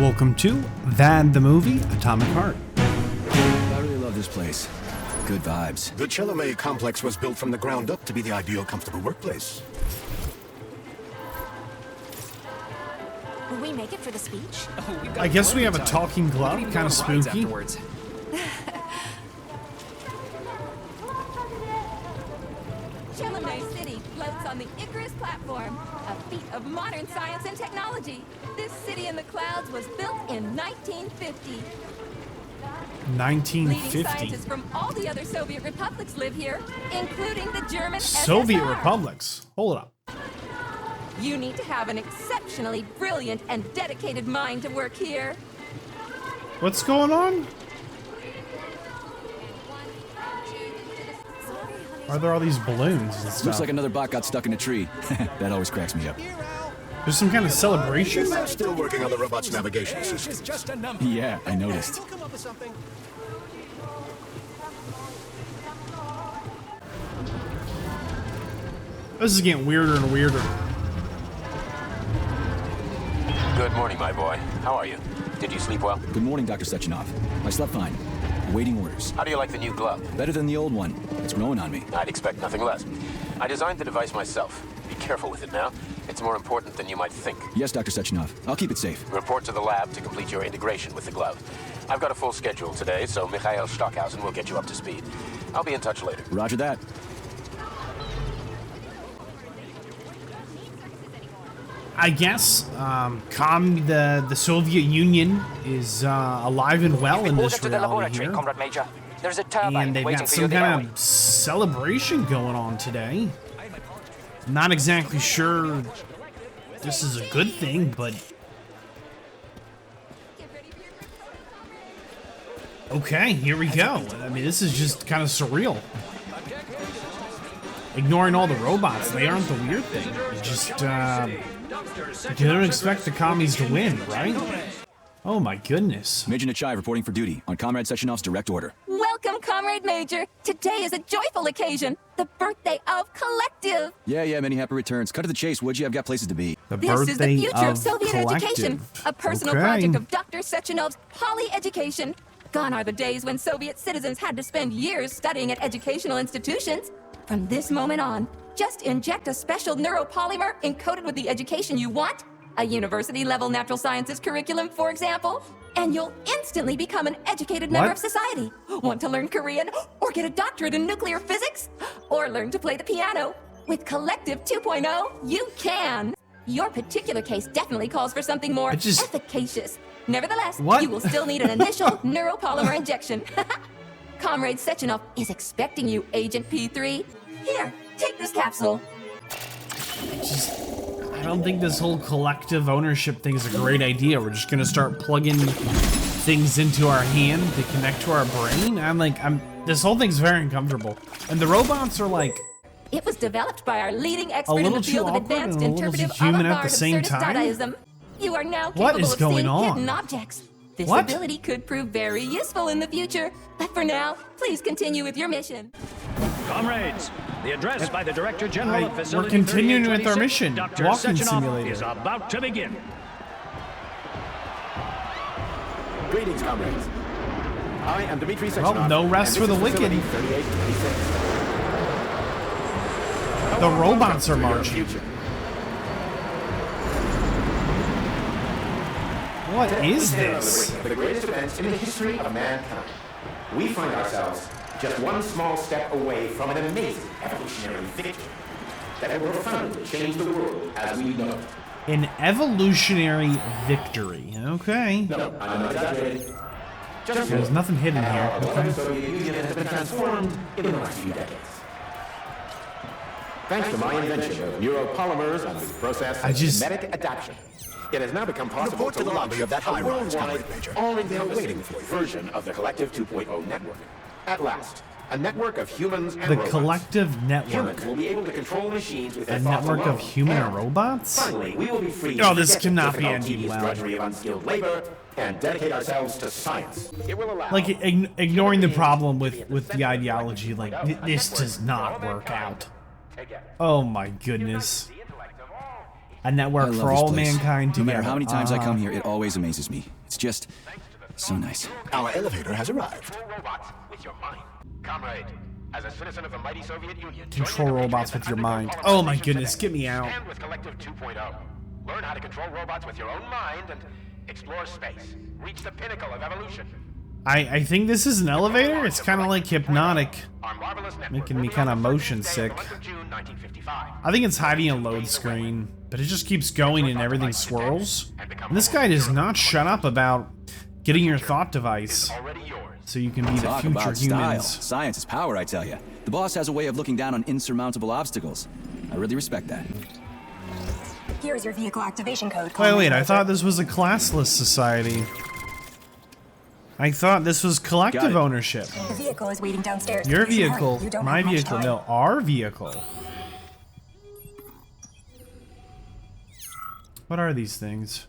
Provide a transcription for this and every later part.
Welcome to Vadd the Movie, Atomic Heart. I really love this place. Good vibes. The Chalamet complex was built from the ground up to be the ideal, comfortable workplace. Will we make it for the speech? I guess we have a talking glove, kind of spooky. Chalamet City floats on the Icarus platform, a feat of modern science and technology. This city in the clouds was built in 1950. Leading 1950. scientists from all the other Soviet republics live here, including the German Soviet SSR. republics. Hold up. You need to have an exceptionally brilliant and dedicated mind to work here. What's going on? Are there all these balloons and stuff? Looks like another bot got stuck in a tree. That always cracks me up. There's some kind of celebration? They're still working on the robot's navigation system. Yeah, I noticed. This is getting weirder and weirder. Good morning, my boy. How are you? Did you sleep well? Good morning, Dr. Sechenov. I slept fine. Awaiting orders. How do you like the new glove? Better than the old one. It's growing on me. I'd expect nothing less. I designed the device myself. Be careful with it now. It's more important than you might think. Yes, Dr. Sechenov. I'll keep it safe. Report to the lab to complete your integration with the glove. I've got a full schedule today, so Mikhail Stockhausen will get you up to speed. I'll be in touch later. Roger that. I guess the Soviet Union is alive and well in this reality here. Comrade Major. There's a turbine And they've waiting got for you some in the kind alley. of celebration going on today. Not exactly sure this is a good thing, but okay, here we go. I mean, this is just kind of surreal. Ignoring all the robots, they aren't the weird thing. You just, you don't expect the commies to win, right? Oh my goodness. Major Nechayev reporting for duty on Comrade Sechenov's direct order. Welcome, Comrade Major. Today is a joyful occasion, the birthday of Collective. Yeah, many happy returns. Cut to the chase, would you? I've got places to be. The This is the birthday future of of Soviet education, Collective. a personal Okay. project of Dr. Sechenov's poly-education. Gone are the days when Soviet citizens had to spend years studying at educational institutions. From this moment on, just inject a special neuropolymer encoded with the education you want, a university-level natural sciences curriculum, for example, and you'll instantly become an educated member What? of society. Want to learn Korean, or get a doctorate in nuclear physics, or learn to play the piano? With Collective 2.0, you can. Your particular case definitely calls for something more efficacious. Nevertheless, What? you will still need an initial neuropolymer injection. Comrade Sechenov is expecting you, Agent P3. Here, take this capsule. I don't think this whole collective ownership thing is a great idea. We're just gonna start plugging things into our hand to connect to our brain. This whole thing's very uncomfortable. And the robots are like It was developed by our leading a expert in little the too field of awkward advanced and a little too interpretive human at avant-garde the same absurdist time. Dadaism. You are now What capable is of going seeing on? hidden objects. This What? ability could prove very useful in the future. But for now, please continue with your mission. Comrades, the address by the Director General of We're Facility continuing with our 3826, mission. Dr. Walking Sechenov simulator. is about to begin. Greetings, comrades. I am Dmitry Well, Sechenov, no rest and for this the is wicked. Facility 3826. The robots are To your marching. future. What is Today, this? the greatest events in the history of mankind. We find ourselves just one small step away from an amazing evolutionary victory that will profoundly change the world as we know it. An evolutionary victory. Okay. No, I'm not exaggerating. Just There's nothing hidden here. how the Okay. Soviet Union has been transformed in the last few decades. Thanks to my invention of neuropolymers and the process of genetic adaptation, it has now become possible to launch a worldwide, all-in-waiting version of the Collective 2.0 network. At last, a network of humans and The robots. collective network. Humans will be able to control machines with A their thoughts network of alone. human And robots? Finally, we will be free Oh, to this forget cannot the be difficult, ending tedious well. drudgery of unskilled labor and dedicate ourselves to science. It will allow Like ignoring the problem with the ideology, like this does not work out. Oh my goodness. A network I love for this all place. mankind No together. matter how many times I come here, it always amazes me. It's just so nice. Our elevator has arrived. Control robots with your mind. Comrade, as a citizen of the mighty Soviet Union, Control robots with your mind. Oh my goodness, get me out. Stand with Collective 2.0. Learn how to control robots with your own mind and explore space. Reach the pinnacle of evolution. I think this is an elevator. It's kind of like hypnotic, Our marvelous network making me will be kind of on the motion first day sick. of the month of June 1955. I think it's hiding a load screen, but it just keeps going and everything swirls. And this guy does not shut up about getting your thought device Already yours. so you can be the Talk future about style. humans. Science is power, I tell you. The boss has a way of looking down on insurmountable obstacles. I really respect that. Here's your vehicle activation code. Wait, I thought this was a classless society. I thought this was collective ownership. The vehicle is waiting downstairs. Your Please hurry. vehicle, You don't my have much vehicle, time. no, our vehicle. What are these things?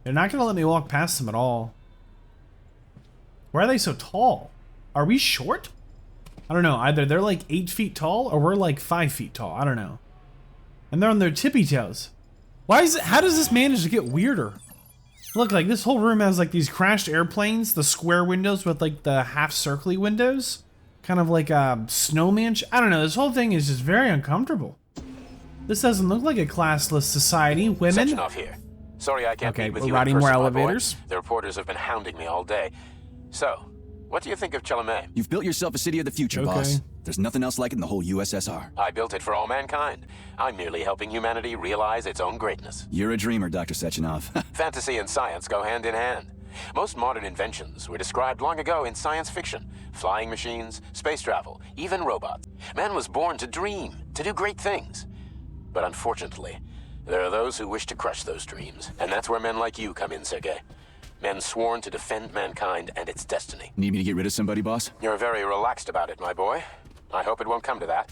They're not gonna let me walk past them at all. Why are they so tall? Are we short? I don't know. Either they're like 8 feet tall or we're like 5 feet tall. I don't know. And they're on their tippy toes. Why is it? How does this manage to get weirder? Look, like this whole room has like these crashed airplanes, the square windows with like the half circly windows, kind of like a snowman. I don't know. This whole thing is just very uncomfortable. This doesn't look like a classless society. Women. Sectionoff here. Sorry I can't Okay, meet with we're you riding in person, more my boy. elevators. The reporters have been hounding me all day. So, what do you think of Chalamet? You've built yourself a city of the future, Okay. boss. There's nothing else like it in the whole USSR. I built it for all mankind. I'm merely helping humanity realize its own greatness. You're a dreamer, Dr. Sechenov. Fantasy and science go hand in hand. Most modern inventions were described long ago in science fiction. Flying machines, space travel, even robots. Man was born to dream, to do great things. But unfortunately, there are those who wish to crush those dreams. And that's where men like you come in, Sergei. Men sworn to defend mankind and its destiny. Need me to get rid of somebody, boss? You're very relaxed about it, my boy. I hope it won't come to that.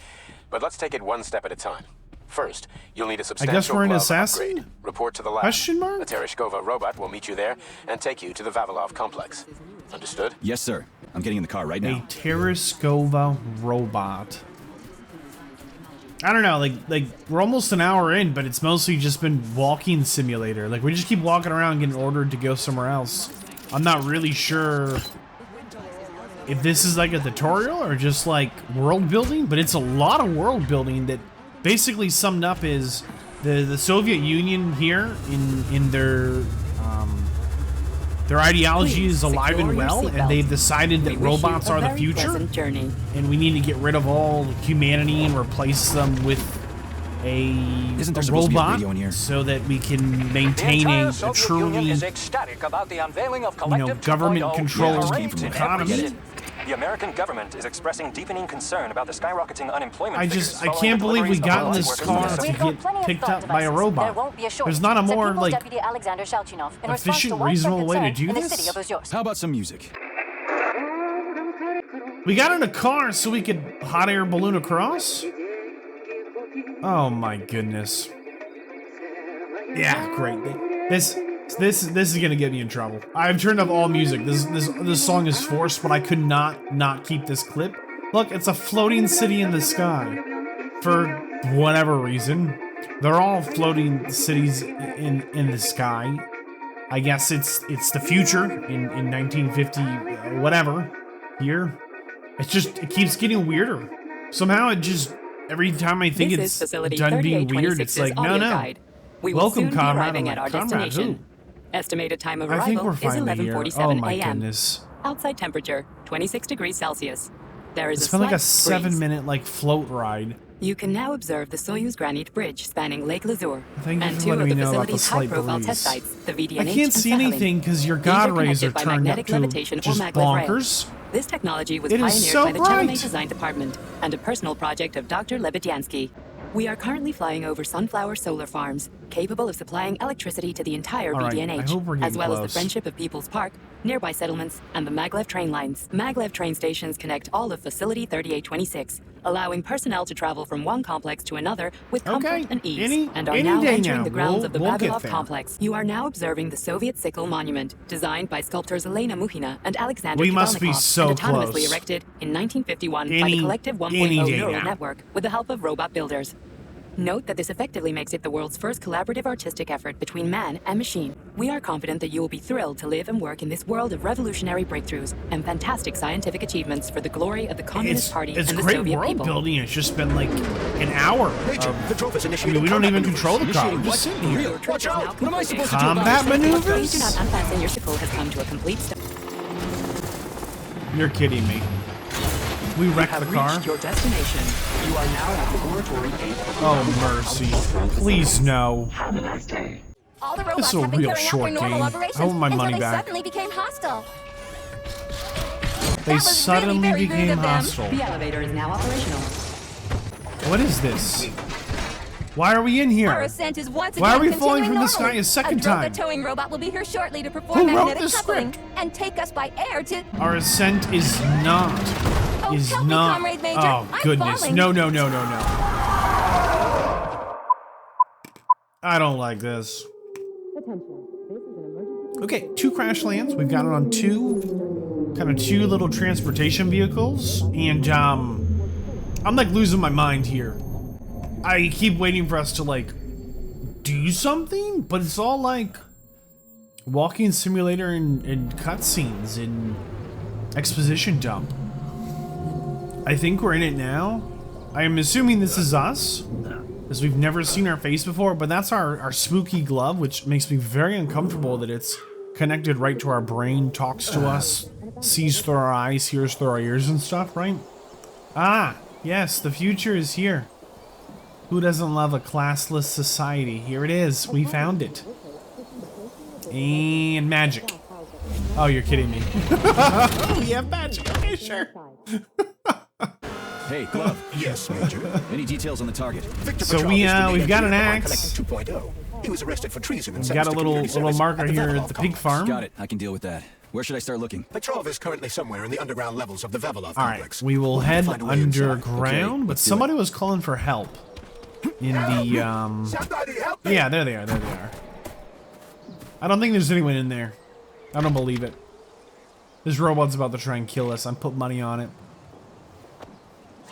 But let's take it one step at a time. First, you'll need a substantial we're an glove assassin? upgrade. Report to the lab. Question mark? The Tereshkova robot will meet you there and take you to the Vavilov complex. Understood? Yes, sir. I'm getting in the car right A now. Tereshkova robot. I don't know, like we're almost an hour in, but it's mostly just been walking simulator. Like we just keep walking around getting ordered to go somewhere else. I'm not really sure if this is like a tutorial or just like world building, but it's a lot of world building that basically summed up is the Soviet Union here in their ideology is alive and well, and they've decided that robots are the future, and we need to get rid of all humanity and replace them with a Isn't there supposed to be a robot radio in here? so that we can maintain a truly, ecstatic about the unveiling of government-controlled Yeah, economy. The American government is expressing deeppening concern about the skyrocketing unemployment I can't believe we got in this car to get picked up by a robot. There's not a more like efficient, reasonable way to do this. How about some music? We got in a car so we could hot air balloon across? Oh my goodness. Yeah, great. This is gonna get me in trouble. I've turned up all music. This song is forced, but I could not keep this clip. Look, it's a floating city in the sky. For whatever reason. They're all floating cities in the sky. I guess it's the future in 1950 whatever here. It keeps getting weirder. Somehow it just every time I think it's done being weird, it's like no. Welcome, Comrade. At our Comrade, destination. who? Estimated time of I think arrival we're is finally here. 11:47 Oh my a.m. goodness. Outside temperature 26 degrees Celsius. There is It's a been like a slight breeze. 7-minute like float ride. You can now observe the Soyuz Granite Bridge spanning Lake Lazur Thank you and for two letting of me the know about the facility's slight high-profile breeze. test sites, the VDNH I can't see and anything because your god rays are turned up magnetic to levitation just or maglev ray. bonkers. This technology was It is pioneered so by the bright. Chalamet Design Department and a personal project of Dr. Lebedyansky. We are currently flying over sunflower solar farms, capable of supplying electricity to the entire All right, VDNH, I hope we're as getting well as close. the Friendship of People's Park, nearby settlements, and the maglev train lines. Maglev train stations connect all of Facility 3826, allowing personnel to travel from one complex to another with comfort Okay, and ease, any and are day now entering now. the grounds of the We'll get Vavilov there. complex. You are now observing the Soviet Sickle Monument, designed by sculptors Elena Muhina and Alexander We must be Kivalnikov, so and autonomously close. erected in 1951 by Any- the Collective any 1.0 day neural now. network with the help of robot builders. Note that this effectively makes it the world's first collaborative artistic effort between man and machine. We are confident that you will be thrilled to live and work in this world of revolutionary breakthroughs and fantastic scientific achievements for the glory of the Communist Party and the great Soviet world people. building. It's just been like an hour. We don't even control the car. We're just sitting here. Watch out! What am I supposed to do about Combat this? Please do maneuvers? not unfasten your vehicle has come to a complete stop. You're kidding me. We wrecked the car. Your destination. You are now at the laboratory. Oh, mercy. Please, no. Have a nice day. All the This robots is a have been real carrying out short their normal game. operations I want my money until they back. suddenly became hostile. They was really suddenly very rude became of them. hostile. The elevator is now operational. What is this? Why are we in here? Our ascent is once Why are again we falling continuing from the normally. sky a second A time? towing robot will be here shortly to perform Who wrote magnetic this coupling script? and take us by air to. Our ascent is not. Oh, Is help me, not. Comrade Major. Oh, I'm goodness. falling. No, no, no, no, no. I don't like this. Okay, 2 crash lands. We've got it on 2 little transportation vehicles, and I'm like losing my mind here. I keep waiting for us to like do something, but it's all like walking simulator and cutscenes and exposition dump. I think we're in it now. I am assuming this is us, as we've never seen our face before, but that's our spooky glove, which makes me very uncomfortable that it's connected right to our brain, talks to us, sees through our eyes, hears through our ears and stuff, right? Ah, yes, the future is here. Who doesn't love a classless society? Here it is. We found it. And magic. Oh, you're kidding me. We have magic. Okay, sure. Hey, Glove. Yes, Major. Any details on the target? Victor So Petrov we, is the we've leader got of an the axe. Collective 2.0. He was arrested for treason and We've got a sentenced to little community service marker at the here Vadd at the pig complex. farm. Got it. I can deal with that. Where should I start looking? Petrov is currently somewhere in the underground levels of the Vavilov All right, complex. we will We'll head find a way inside. underground, Okay, but let's do somebody was calling for help in the, Somebody help me! yeah, there they are, there they are. I don't think there's anyone in there. I don't believe it. This robot's about to try and kill us. I'm putting money on it.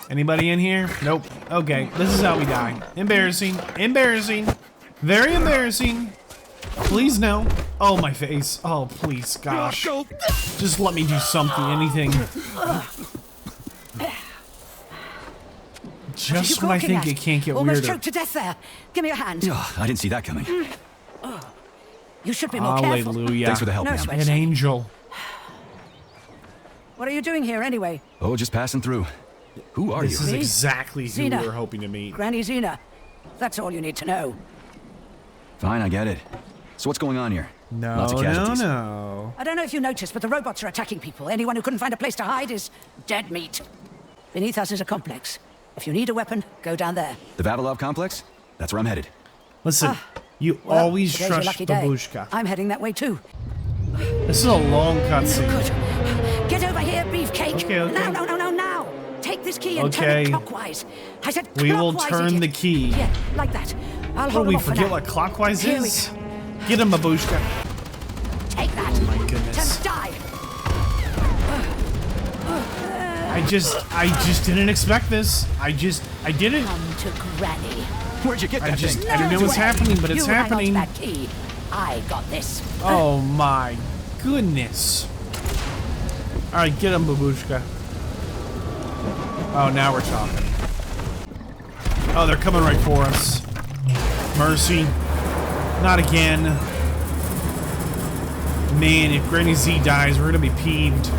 Anybody in here? Nope. Okay, this is how we die. Embarrassing. Embarrassing. Very embarrassing. Please no. Oh, my face. Oh, please, gosh. Just let me do something, anything. Just when I think it can't get Almost weirder. choked to death there. Give me your hand. Oh, I didn't see that coming. You should be more careful. Hallelujah. Thanks for the help, No ma'am. sweat. An angel. What are you doing here anyway? Oh, just passing through. Who are This you? is Me? exactly who Zena. we were hoping to meet. Granny Zena. That's all you need to know. Fine, I get it. So what's going on here? No, Lots of no, casualties. no. I don't know if you noticed, but the robots are attacking people. Anyone who couldn't find a place to hide is dead meat. Beneath us is a complex. If you need a weapon, go down there. The Vavilov complex? That's where I'm headed. Listen, you Well, always today's your trust lucky day. Babushka. I'm heading that way too. This is a long cutscene. Good. Get over here, beefcake. Okay, okay. Now. Take this key and Okay. turn it clockwise. I said We will clockwise, turn idiot. the key. Yeah, like that. I'll Oh, hold we him off for forget now. what clockwise Here we is? Get him, Babushka. Take that. Oh my goodness. To die. I just didn't expect this. I didn't. Come to Granny. Where'd you get that thing? I don't know what's happening, but it's you happening. Hang on to that key. I got this. Oh my goodness. All right, get him, Babushka. Oh, now we're talking. Oh, they're coming right for us. Mercy. Not again. Man, if Granny Z dies, we're gonna be peeved.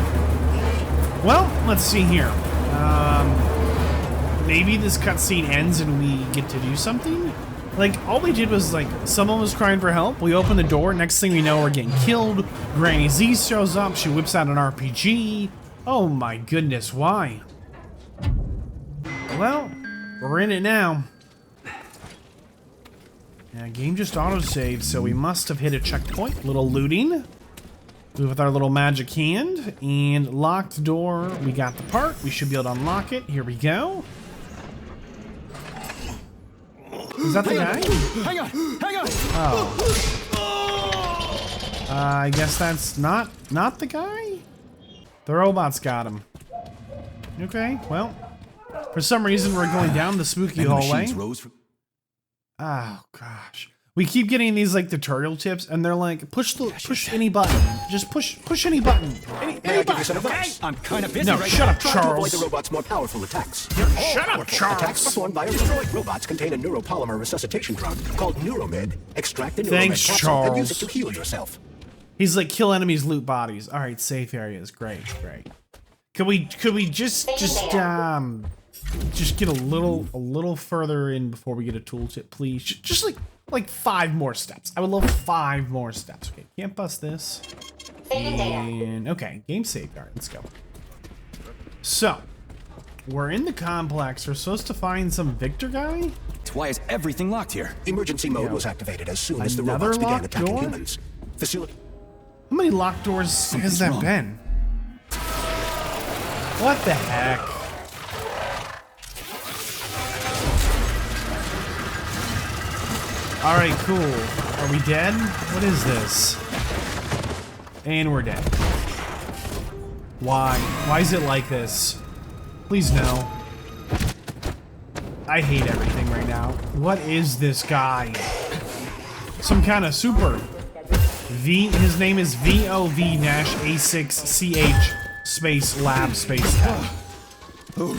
Well, let's see here. Maybe this cutscene ends and we get to do something? Like, all we did was, like, someone was crying for help. We open the door. Next thing we know, we're getting killed. Granny Z shows up. She whips out an RPG. Oh my goodness, why? Well, we're in it now. Yeah, game just autosaved, so we must have hit a checkpoint. Little looting. With our little magic hand. And locked door. We got the part. We should be able to unlock it. Here we go. Is that the guy? Hang on! Hang on! Oh. I guess that's not the guy? The robot's got him. Okay, well. For some reason, we're going down the spooky And the hallway. machines rose from... Oh gosh. We keep getting these like tutorial tips, and they're like, push any button. Just push any button. Any button. Okay? I'm kind of busy. No, right shut now. up, Try to avoid Charles. the robot's more powerful attacks. Shut up, Charles. Attacks performed by destroyed robots contain a neuropolymer resuscitation drug called Neuromed. Extract the Neuromed Thanks, capsule and use it Charles. to heal yourself. He's like, kill enemies, loot bodies. All right, safe areas. Great. Could we just get a little further in before we get a tooltip, please? Just like 5 more steps. I would love 5 more steps. Okay, can't bust this. And okay, game saved. All right, let's go. So we're in the complex. We're supposed to find some Victor guy. Why is everything locked here? Emergency mode was activated as soon as the Another robots began locked attacking door? humans. Facility. How many locked doors has that been? What the heck? All right, cool. Are we dead? What is this? And we're dead. Why? Why is it like this? Please no. I hate everything right now. What is this guy? Some kind of super. His name is VOV-A6CH space lab space tech. Ooh,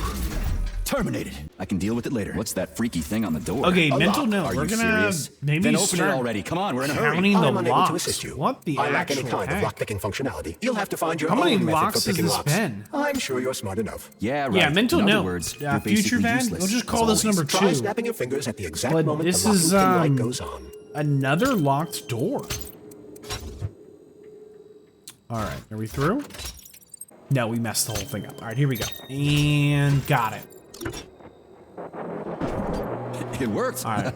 terminated. I can deal with it later. What's that freaky thing on the door? Okay, A mental lock. note. Are We're you gonna serious? maybe Then open start it already. Come on, we're in a hurry. counting the I'm unable locks. to assist you. What the I lack any actual kind of heck? lockpicking functionality. You'll have to find your How many own method locks for has picking this locks. been? I'm sure you're smart enough. Yeah, right. Yeah, mental in other note. words, you're Future basically Vadd. useless, We'll just as call this always. number Try 2. snapping your fingers at the exact But moment this the is locking light goes on. another locked door. All right, are we through? No, we messed the whole thing up. All right, here we go. And got it. It worked. All right,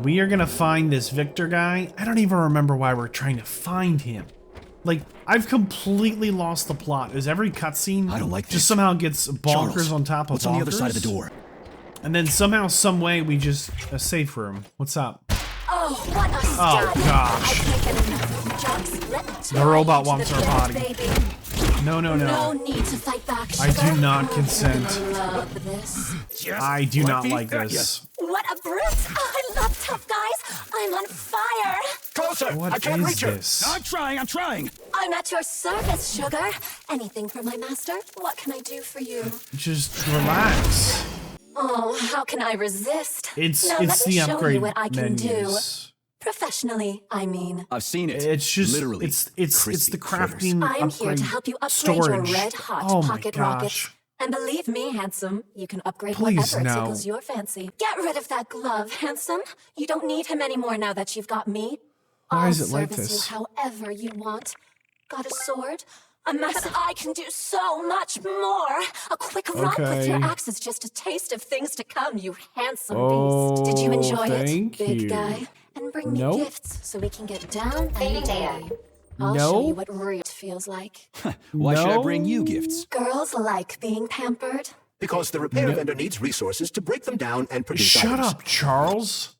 we are gonna find this Victor guy. I don't even remember why we're trying to find him. Like, I've completely lost the plot. Is every cutscene I don't like just this. somehow gets bonkers Charles, on top of what's bonkers? on the other side of the door? And then somehow, some way, we just a safe room. What's up? Oh, what a Oh stud. gosh. I can't get enough of jokes. Let me The robot into wants the our bed, body. Baby. No. No need to fight back, I do sugar. not consent. Love this. I do not like this. What a brute! I love tough guys. I'm on fire. Closer! I What can't is reach her. this? I'm trying. I'm at your service, sugar. Anything for my master? What can I do for you? Just relax. Oh, how can I resist? It's now the let me show upgrade you what I can do. menus. Professionally, I mean. I've seen it. It's just literally. it's crispy the critters. crafting I'm here upgrade to help you upgrade storage. your red-hot Oh my pocket rockets. gosh. And believe me, handsome, you can upgrade Please, whatever no. tickles your fancy. Get rid of that glove, handsome. You don't need him anymore now that you've got me. Why I'll is it like service this? you however you want. Got a sword? A method I can do so much more. A quick romp with your Okay. axe is just a taste of things to come, you handsome Oh, beast. Did you enjoy thank it, big you. guy? And bring me Nope. gifts so we can get down and dirty. I'll show you Nope. what real feels like. Why should I No. bring you gifts? Girls like being pampered. Because the repair vendor needs resources to break them down and produce Shut items. up, Charles.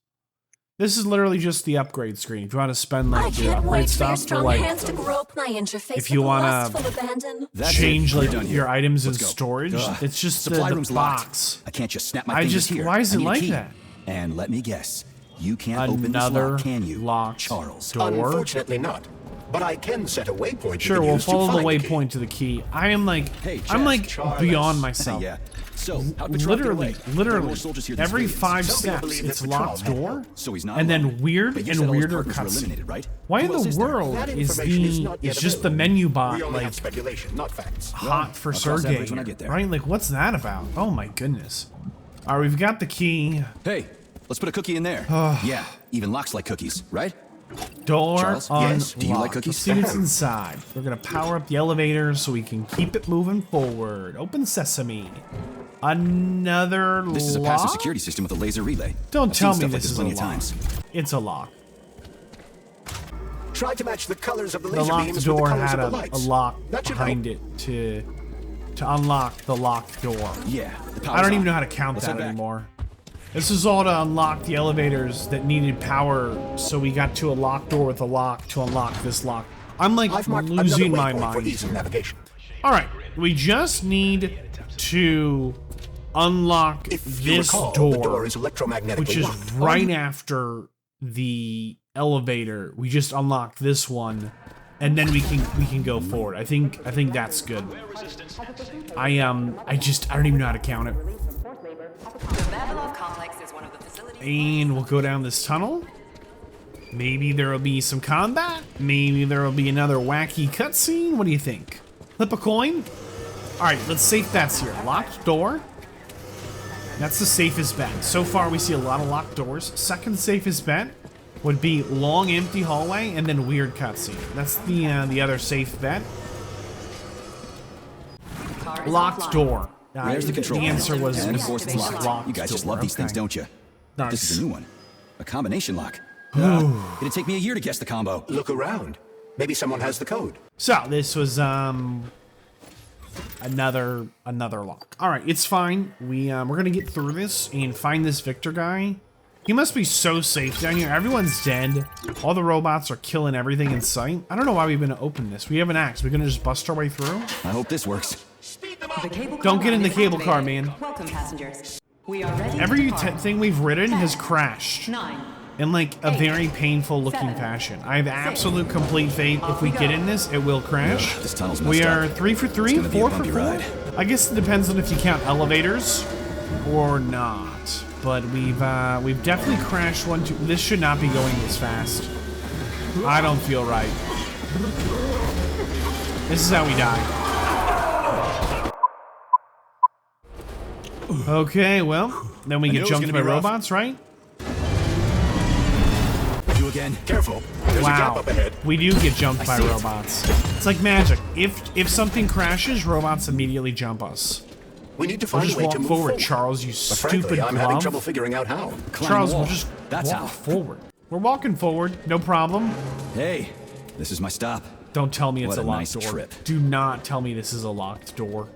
This is literally just the upgrade screen. If you want to spend I like your can't upgrade wait for your stuff to strong like hands to grope my interface if you with wanna lustful abandon. That's change it. We're like done here. your items in Let's go. storage, Ugh. it's just Supply the room's box. locked. I can't just snap my I fingers just- here. why is I it need a like key. that? And let me guess, you can't open this Another lock, can you, locked Charles? door. Unfortunately not. But I can set a waypoint Sure, you can we'll use to follow the find key. waypoint to the key. I am like, Hey, I'm Chaz, like Charles. beyond myself. Yeah. So, how'd Patrol get away? There are Literally, more soldiers here than every civilians. 5 Some people steps, believe it's that locked Patrol had door, help. So he's not and alone. then weird But you and said all his weirder partners were cutscenes. eliminated, right? Why in Who else the is there? world That is information is not yet just the available. menu bot We only have like speculation, not facts. hot for I'll cross that bridge when I Sergey? get there. Right? Like, what's that about? Oh my goodness. All right, we've got the key. Hey, let's put a cookie in there. Yeah, even locks like cookies, right? Door Charles? unlocked. Yes, do you like cookies? Let's see what's inside. We're gonna power up the elevator so we can keep it moving forward. Open sesame. Another This is a lock? passive security system with a laser relay. Don't I've tell seen me stuff like this is a plenty of lock. times. It's a lock. Try to match the colors of the The laser locked beams with door the colors had of the a lights. lock That should behind help. it to unlock the locked door. Yeah, the I power's don't even on. know how to count Let's that head back. anymore. This is all to unlock the elevators that needed power, so we got to a locked door with a lock to unlock this lock. I'm like I've marked losing another my waypoint for mind. ease of navigation. All right, we just need to unlock If you this recall, door, the door is electromagnetically which is locked. right after the elevator. We just unlock this one, and then we can go forward. I think that's good. I don't even know how to count it. And we'll go down this tunnel. Maybe there will be some combat. Maybe there will be another wacky cutscene. What do you think? Flip a coin. All right, let's safe bets here. Locked door. That's the safest bet. So far, we see a lot of locked doors. Second safest bet would be long, empty hallway and then weird cutscene. That's the other safe bet. Locked door. Where's the control? The answer was And of course it's locked. You guys just love these things, Okay. don't you? Nice. This is a new one. A combination lock. It'd take me a year to guess the combo. Look around. Maybe someone has the code. So this was another lock. All right, it's fine. We're gonna get through this and find this Victor guy. He must be so safe down here. Everyone's dead. All the robots are killing everything in sight. I don't know why we've been open this. We have an axe. We're gonna just bust our way through. I hope this works. Don't get in the cable car, man. Welcome, passengers. We are ready. Every thing we've ridden has crashed. 9. In like a very painful looking fashion. I have absolute complete faith if we get in this, it will crash. This tunnel's messed We up. are 3 for 3, It's gonna be a 4 for bumpy 4. ride. I guess it depends on if you count elevators or not. But we've definitely crashed 1, 2. This should not be going this fast. I don't feel right. This is how we die. Okay, well, then we get jumped by robots, right? You again. Careful. There's a gap Wow, up ahead. we do get jumped by see it. robots. It's like magic. If something crashes, robots immediately jump us. We need to We'll find just a way walk to move forward, Charles, you But stupid frankly, I'm having glove. trouble figuring out how. Climb Charles, the wall. we'll just That's walk how. forward. We're walking forward, no problem. Hey, this is my stop. Don't tell me it's What a a locked nice door. trip. Do not tell me this is a locked door.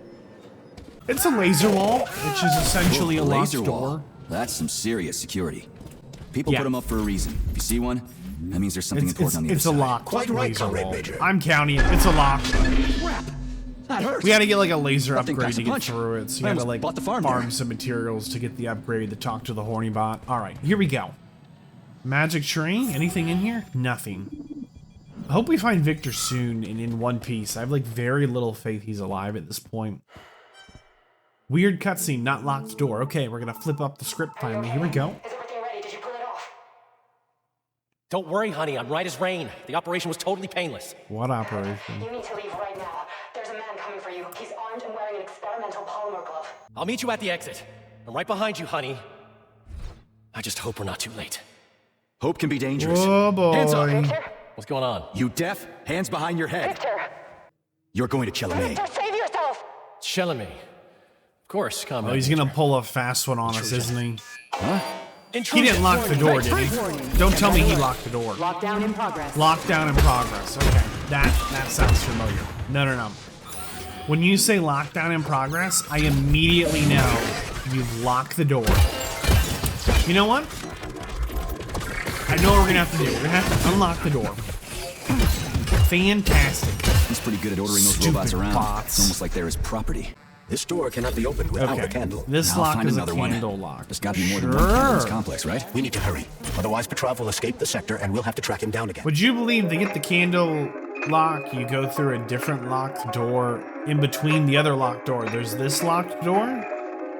It's a laser wall, which is essentially a locked laser door. wall. That's some serious security. People Yeah. put them up for a reason. If you see one, that means there's something It's important on the a other side. locked Quite right, laser Comrade wall. Major. I'm counting it. It's a lock. That hurts. We had to get like a laser That thing upgrade packs to a get punch. through it. So you I had to almost like bought the farm farm there. some materials to get the upgrade to talk to the horny bot. All right, here we go. Magic tree. Anything in here? Nothing. I hope we find Victor soon and in one piece. I have like very little faith he's alive at this point. Weird cutscene, not locked door. Okay, we're gonna flip up the script finally. Here we go. Is everything ready? Did you pull it off? Don't worry, honey. I'm right as rain. The operation was totally painless. What operation? You need to leave right now. There's a man coming for you. He's armed and wearing an experimental polymer glove. I'll meet you at the exit. I'm right behind you, honey. I just hope we're not too late. Hope can be dangerous. Oh boy. Hands up. Victor? What's going on? You deaf? Hands behind your head. Victor! You're going to kill me. Victor, save yourself! Chilling me. Of course, Comrade. Oh, he's gonna pull a fast one on us, isn't he? Huh? He didn't lock the door, did he? Don't tell me he locked the door. Lockdown in progress. Lockdown in progress. Okay, that sounds familiar. No. When you say lockdown in progress, I immediately know you've locked the door. You know what? I know what we're gonna have to do. We're gonna have to unlock the door. Fantastic. He's pretty good at ordering those Stupid robots around. bots. It's almost like they're his property. This door cannot be opened without a candle. This I'll lock find is a another one. candle lock. There's got to be more than one candle in this complex, right? We need to hurry. Otherwise, Petrov will escape the sector and we'll have to track him down again. Would you believe to get the candle lock, you go through a different locked door in between the other locked door? There's this locked door.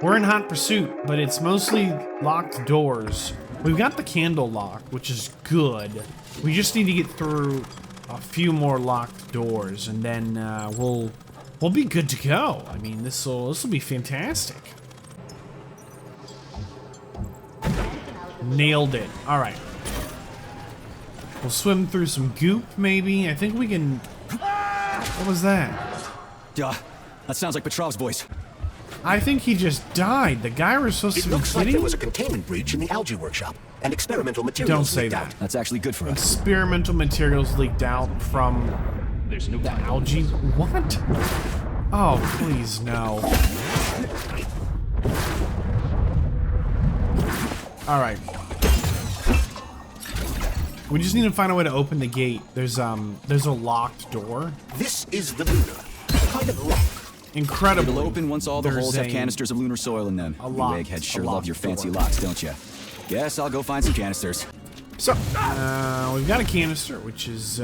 We're in hot pursuit, but it's mostly locked doors. We've got the candle lock, which is good. We just need to get through a few more locked doors, and then we'll be good to go. I mean, this will be fantastic. Nailed it. All right. We'll swim through some goop, maybe. I think we can. What was that? Duh. That sounds like Petrov's voice. I think he just died. The guy was supposed to It be looks like kidding. there was a containment breach in the algae workshop, and experimental materials Don't say leaked that. out. That's actually good for us. Experimental materials leaked out from the algae. What? Oh, please no. All right. We just need to find a way to open the gate. There's a locked door. This is the Luna, a kind of lock. incredibly. It'll open once all the holes have canisters of lunar soil in them. You eggheads sure love your fancy locks, don't you? Guess I'll go find some canisters. So, we've got a canister, which is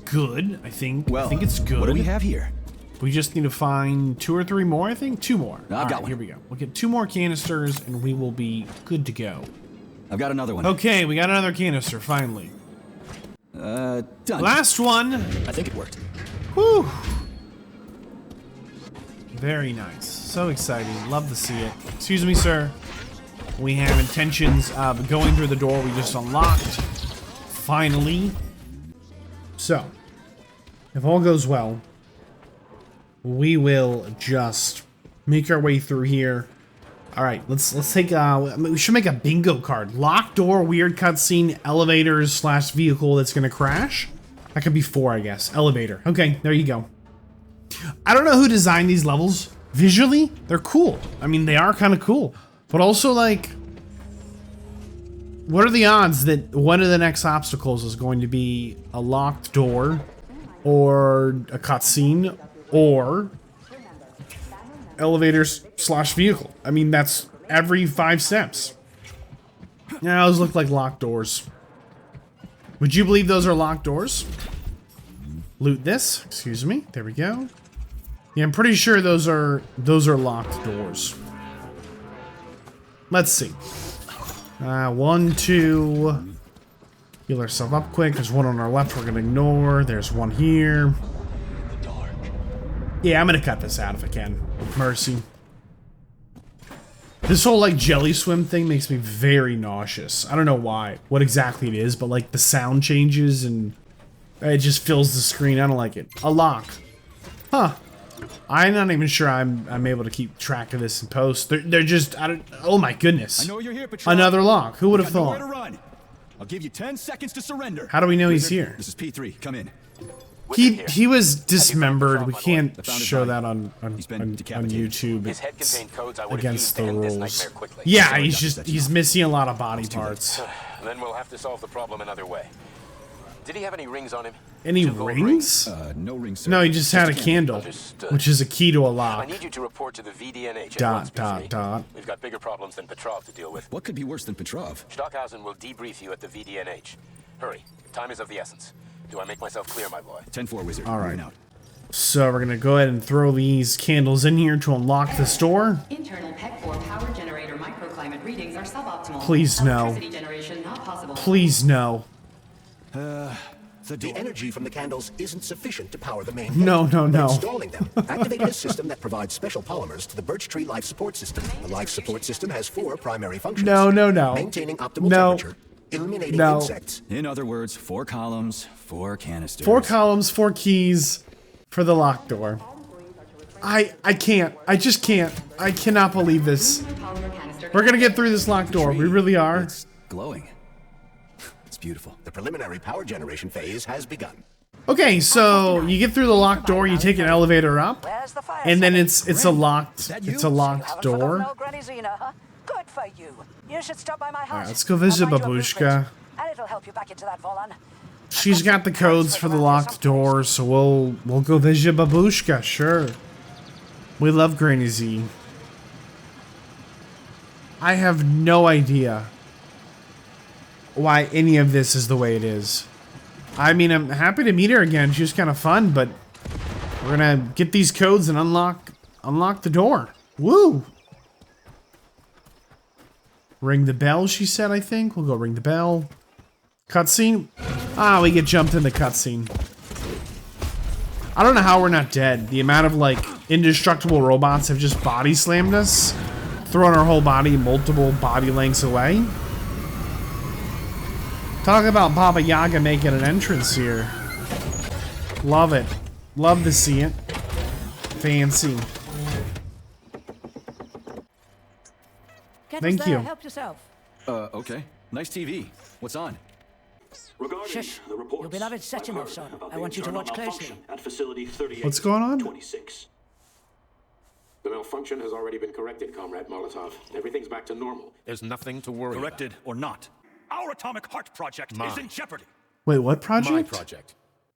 good, I think. Well, I think it's good. What do we have here? We just need to find 2 or 3 more, I think? 2 more. I've got one. Here we go. We'll get 2 more canisters, and we will be good to go. I've got another one. Okay, we got another canister, finally. Done. Last one. I think it worked. Whew. Very nice. So exciting. Love to see it. Excuse me, sir. We have intentions of going through the door we just unlocked. Finally. So, if all goes well, we will just make our way through here. All right, let's take we should make a bingo card. Locked door, weird cutscene, elevators / vehicle that's gonna crash. That could be 4, I guess. Elevator. Okay, there you go. I don't know who designed these levels. Visually, they're cool. I mean, they are kind of cool. But also, like, what are the odds that one of the next obstacles is going to be a locked door, or a cutscene, or elevators / vehicle? I mean, that's every 5 steps. Yeah, those look like locked doors. Would you believe those are locked doors? Loot this. Excuse me. There we go. Yeah, I'm pretty sure those are locked doors. Let's see. 1, 2. Heal ourselves up quick. There's one on our left we're gonna ignore. There's one here. Yeah, I'm gonna cut this out if I can. Mercy. This whole, like, jelly swim thing makes me very nauseous. I don't know why. What exactly it is, but, like, the sound changes and it just fills the screen. I don't like it. A lock. Huh. I'm not even sure I'm able to keep track of this in post. They're just, I don't, oh my goodness. I know you're here, Patrol. Another lock. Who would have thought? To run. I'll give you 10 seconds to surrender. How do we know he's here? This is P3. Come in. He was dismembered. We can't show that on YouTube. His head contained codes I would against have the used to end this rules. nightmare quickly. Yeah, he's missing a lot of body parts. Then we'll have to solve the problem another way. Did he have any rings on him? Any rings? No rings, sir. No, he just had a candle, which is a key to a lock. I need you to report to the VDNH. Dot. We've got bigger problems than Petrov to deal with. What could be worse than Petrov? Stockhausen will debrief you at the VDNH. Hurry. Time is of the essence. Do I make myself clear, my boy? 10-4, Wizard. All right. So we're gonna go ahead and throw these candles in here to unlock this door. Internal PEC-4 power generator microclimate readings are suboptimal. Please no. Electricity generation not possible. Please no. The energy from the candles isn't sufficient to power the main. No. Installing them activated a system that provides special polymers to the birch tree life support system. The life support system has 4 primary functions. No. Maintaining optimal temperature, eliminating insects. In other words, 4 columns, 4 canisters. 4 columns, 4 keys for the locked door. I can't. I just can't. I cannot believe this. We're gonna get through this locked door. We really are. It's glowing. It's beautiful. The preliminary power generation phase has begun. Okay, so you get through the locked door, you take an elevator up, and then it's a locked door. Good for you. You should stop by my house. Alright, let's go visit Babushka. And it'll help you back into that Volan. She's got the codes for the locked door, so we'll go visit Babushka, sure. We love Granny Z. I have no idea why any of this is the way it is. I mean, I'm happy to meet her again. She was kind of fun, but we're gonna get these codes and unlock the door. Woo! Ring the bell, she said, I think. We'll go ring the bell. Cutscene? Ah, we get jumped in the cutscene. I don't know how we're not dead. The amount of, like, indestructible robots have just body slammed us. Thrown our whole body multiple body lengths away. Talk about Baba Yaga making an entrance here. Love it. Love to see it. Fancy. Thank you. Help yourself. Okay. Nice TV. What's on? Shush. Your beloved Sechenov's on. I want you to watch closely. At facility 38. What's going on? 26. The malfunction has already been corrected, Comrade Molotov. Everything's back to normal. There's nothing to worry about. Corrected or not, our atomic heart project is in jeopardy. Wait, what project? My project.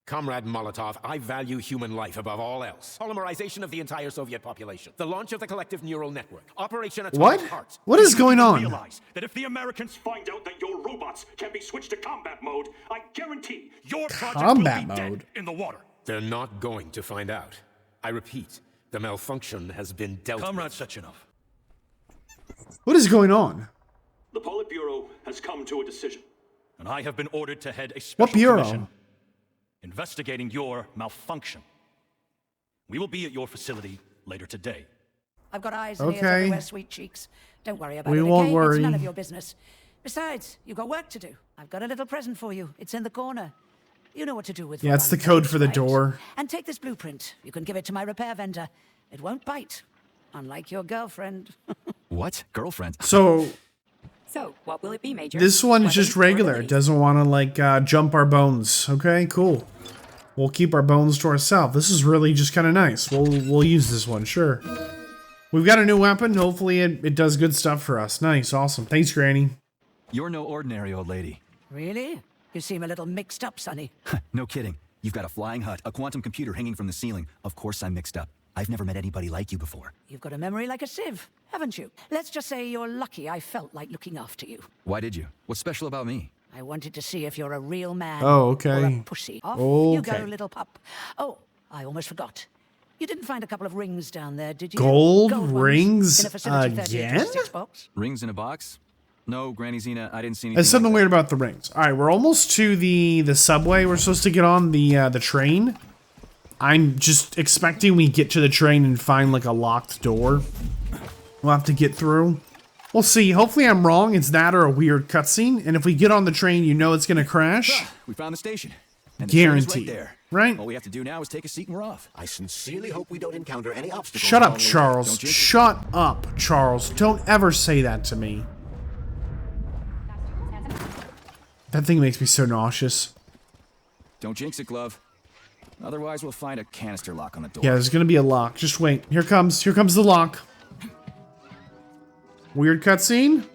Comrade Molotov, I value human life above all else. Polymerization of the entire Soviet population. The launch of the collective neural network. Operation Atomic Heart. What is going on? Realize that if the Americans find out that your robots can be switched to combat mode, I guarantee your project will be dead in the water. They're not going to find out. I repeat, the malfunction has been dealt with. Comrade, such enough. What is going on? The Politburo has come to a decision, and I have been ordered to head a What special bureau? commission investigating your malfunction. We will be at your facility later today. I've got eyes and ears everywhere, sweet cheeks. Don't worry about it, We won't okay? worry. It's none of your business. Besides, you've got work to do. I've got a little present for you. It's in the corner. You know what to do with it. Yeah, it's the code for the door. And take this blueprint. You can give it to my repair vendor. It won't bite. Unlike your girlfriend. What? Girlfriend? So, what will it be, Major? This one's just regular. It doesn't want to, like, jump our bones. Okay, cool. We'll keep our bones to ourselves. This is really just kind of nice. We'll use this one, sure. We've got a new weapon. Hopefully it does good stuff for us. Nice, awesome. Thanks, Granny. You're no ordinary old lady. Really? You seem a little mixed up, Sonny. No kidding. You've got a flying hut, a quantum computer hanging from the ceiling. Of course I'm mixed up. I've never met anybody like you before. You've got a memory like a sieve, haven't you? Let's just say you're lucky I felt like looking after you. Why did you? What's special about me? I wanted to see if you're a real man Oh, okay. or a pussy. Off you go, little pup. Oh, I almost forgot. You didn't find a couple of rings down there, did you? Gold ones rings in a facility again? 3826 box? Rings in a box? No, Granny Xena, I didn't see anything. There's something weird about the rings. All right, we're almost to the subway. We're supposed to get on the train. I'm just expecting we get to the train and find like a locked door. We'll have to get through. We'll see. Hopefully I'm wrong. It's that or a weird cutscene. And if we get on the train, you know it's gonna crash. We found the station. And the train is Guaranteed. right there. Right? All we have to do now is take a seat and we're off. I sincerely hope we don't encounter any obstacles. Shut up, along the way. Charles. Shut up, Charles. Don't ever say that to me. That thing makes me so nauseous. Don't jinx it, Glove. Otherwise, we'll find a canister lock on the door. Yeah, there's gonna be a lock. Just wait. Here comes the lock. Weird cutscene.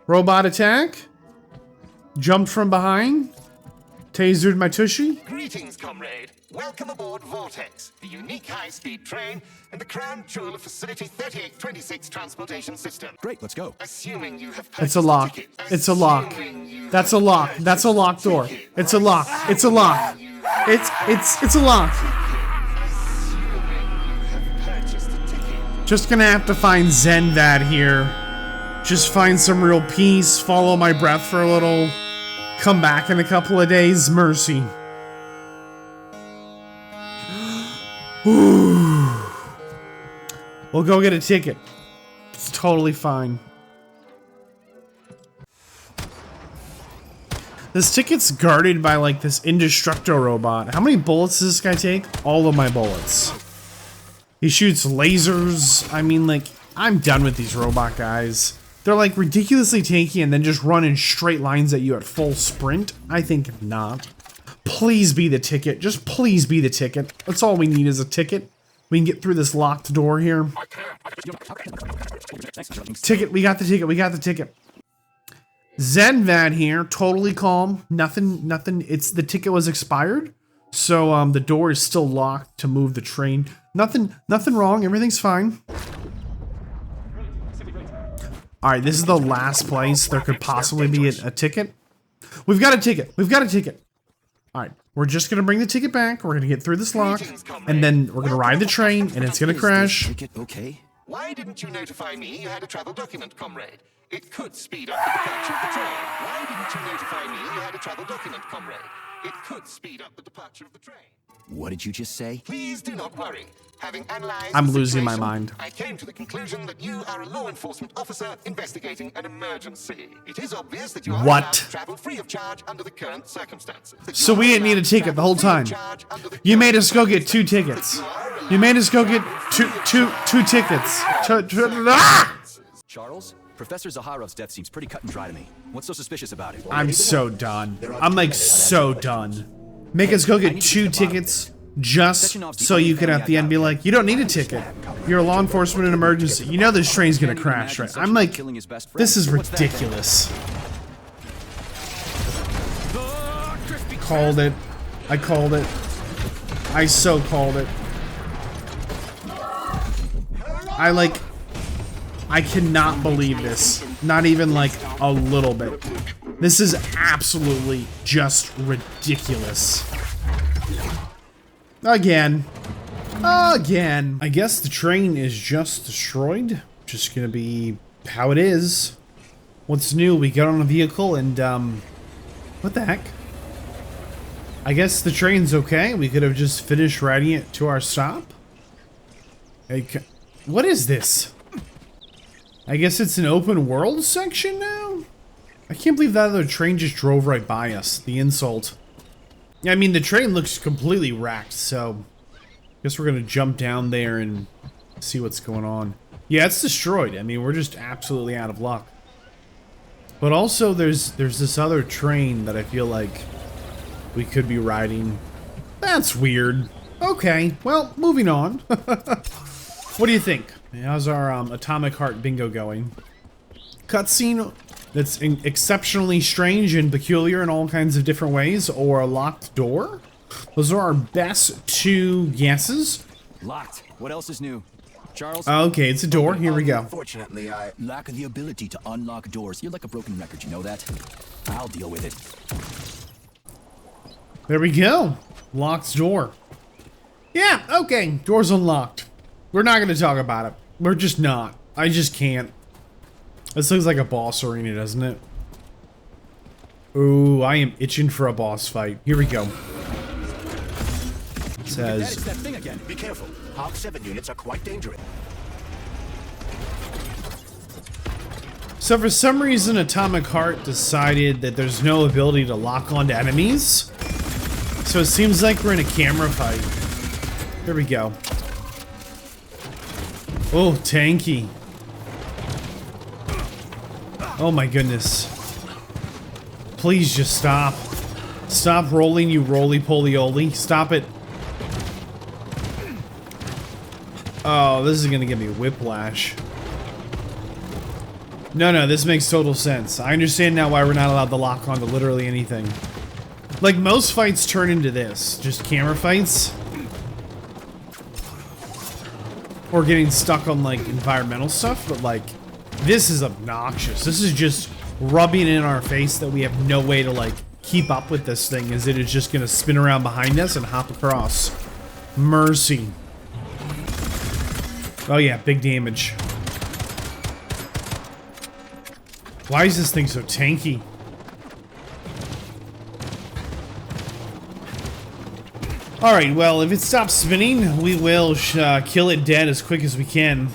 Robot attack. Jumped from behind. Tasered my tushy. Greetings, Comrade. Welcome aboard Vortex, the unique high-speed train and the crown jewel of Facility 3826 transportation system. Great, let's go. Assuming you have It's a lock. It's a lock. That's a lock. That's a locked door. It's a lock. It's a lock. It's a lock. Just gonna have to find Zen Vadd here. Just find some real peace. Follow my breath for a little. Come back in a couple of days. Mercy. We'll go get a ticket. It's totally fine. This ticket's guarded by like this Indestructo robot. How many bullets does this guy take? All of my bullets. He shoots lasers. I mean, like, I'm done with these robot guys. They're like ridiculously tanky and then just run in straight lines at you at full sprint. I think not. Please be the ticket. Just please be the ticket. That's all we need is a ticket. We can get through this locked door here. Ticket. We got the ticket. We got the ticket. Zen Vadd here. Totally calm. Nothing. It's the ticket was expired. So the door is still locked to move the train. Nothing wrong. Everything's fine. All right, this is the last place there could possibly be a ticket. We've got a ticket. We've got a ticket. All right, we're just gonna bring the ticket back. We're gonna get through this lock, and then we're gonna ride the train, and it's gonna crash. Okay. Why didn't you notify me you had a travel document, Comrade? It could speed up the departure of the train. Why didn't you notify me you had a travel document, Comrade? It could speed up the departure of the train. What did you just say? Please do not worry. Having analyzed I'm the losing my situation, mind. I came to the conclusion that you are a law enforcement officer investigating an emergency. It is obvious that you are allowed to travel free of charge under the current circumstances. So we didn't need a ticket the whole time. You made us go get 2 tickets. You made us go get two tickets. Charles, Professor Zaharov's death seems pretty cut and dry to me. What's so suspicious about it? I'm so done. I'm like so done. Make us go get 2 tickets just so you can at the end be like, you don't need a ticket. You're a law enforcement in an emergency. You know this train's gonna crash, right? I'm like, this is ridiculous. Called it. I called it. I so called it. I cannot believe this. Not even like a little bit. This is absolutely just ridiculous. Again. Again. I guess the train is just destroyed. Just gonna be how it is. What's new? We got on a vehicle and, what the heck? I guess the train's okay. We could have just finished riding it to our stop. Hey, what is this? I guess it's an open world section now? I can't believe that other train just drove right by us. The insult. I mean, the train looks completely wrecked, so I guess we're gonna jump down there and see what's going on. Yeah, it's destroyed. I mean, we're just absolutely out of luck. But also, there's this other train that I feel like we could be riding. That's weird. Okay, well, moving on. What do you think? How's our Atomic Heart bingo going? Cutscene that's exceptionally strange and peculiar in all kinds of different ways, or a locked door? Those are our best two guesses. Locked. What else is new? Charles? Okay, it's a door. Here we go. Unfortunately, I lack the ability to unlock doors. You're like a broken record, you know that? I'll deal with it. There we go. Locked door. Yeah, okay. Door's unlocked. We're not going to talk about it. We're just not. I just can't. This looks like a boss arena, doesn't it? Ooh, I am itching for a boss fight. Here we go. It says... It's that thing again. Be careful. Hog 7 units are quite dangerous. So for some reason, Atomic Heart decided that there's no ability to lock onto enemies. So it seems like we're in a camera fight. Here we go. Oh, tanky. Oh my goodness. Please just stop. Stop rolling, you roly-poly-oly. Stop it. Oh, this is gonna give me whiplash. No, this makes total sense. I understand now why we're not allowed to lock onto literally anything. Like, most fights turn into this. Just camera fights. Or getting stuck on, like, environmental stuff. But, like, this is obnoxious. This is just rubbing in our face that we have no way to, like, keep up with this thing. As it is just gonna spin around behind us and hop across. Mercy. Oh yeah, big damage. Why is this thing so tanky? Alright, well, if it stops spinning, we will kill it dead as quick as we can.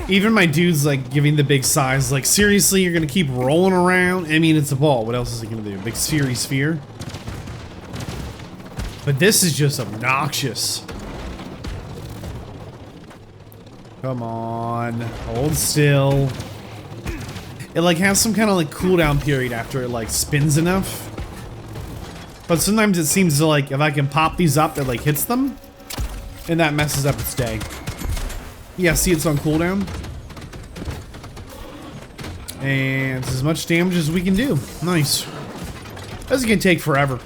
Even my dude's like giving the big size, like, seriously, you're gonna keep rolling around? I mean, it's a ball. What else is it gonna do? A big fiery sphere? But this is just obnoxious. Come on, hold still. It like has some kind of like cooldown period after it like spins enough. But sometimes it seems to like, if I can pop these up, it like hits them. And that messes up its day. Yeah, see, it's on cooldown. And it's as much damage as we can do. Nice. This is gonna take forever.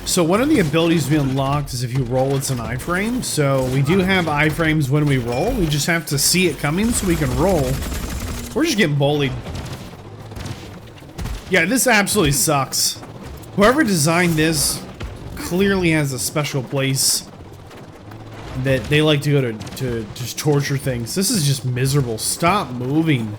So one of the abilities we unlocked is if you roll, it's an iframe. So we do have iframes when we roll. We just have to see it coming so we can roll. We're just getting bullied. Yeah, this absolutely sucks. Whoever designed this clearly has a special place that they like to go to just torture things. This is just miserable. Stop moving.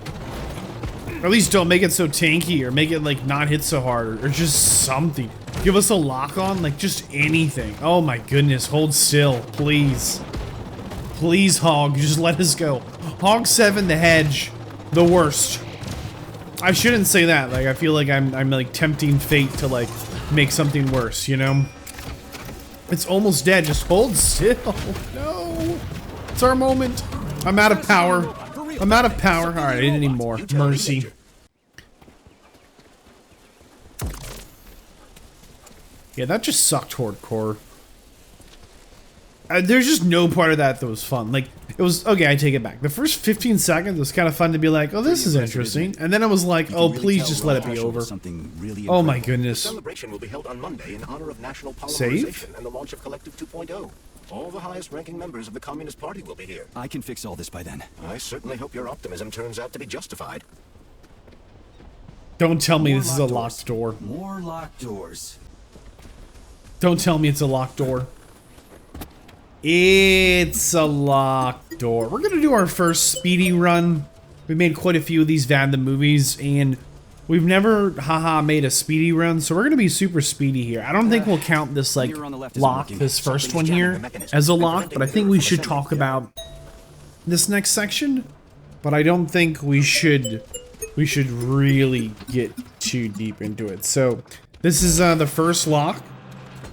Or at least don't make it so tanky, or make it like not hit so hard, or just something. Give us a lock on, like just anything. Oh my goodness, hold still, please. Please, Hog, just let us go. Hog 7 the hedge, the worst. I shouldn't say that, like I feel like I'm like tempting fate to like make something worse, you know? It's almost dead, just hold still. No, it's our moment. I'm out of power. I'm out of power. All right, I didn't need more. Mercy. Yeah, that just sucked hardcore. There's just no part of that was fun. Like, It was, okay, I take it back. The first 15 seconds was kind of fun to be like, oh, this is interesting. And then it was like, oh, please just let it be over. Oh my goodness. The celebration will be held on Monday in honor of National Save? Polymerization and the launch of Collective 2.0. All the highest-ranking members of the Communist Party will be here. I can fix all this by then. I certainly hope your optimism turns out to be justified. Don't tell me this is a locked door. More locked doors. Don't tell me it's a locked door. It's a locked door. We're gonna do our first speedy run. We made quite a few of these Vadd the movies, and we've never, made a speedy run, so we're gonna be super speedy here. I don't think we'll count this, like, lock, this first one here, as a lock, but I think we should talk about this next section. But I don't think we should really get too deep into it. So, this is the first lock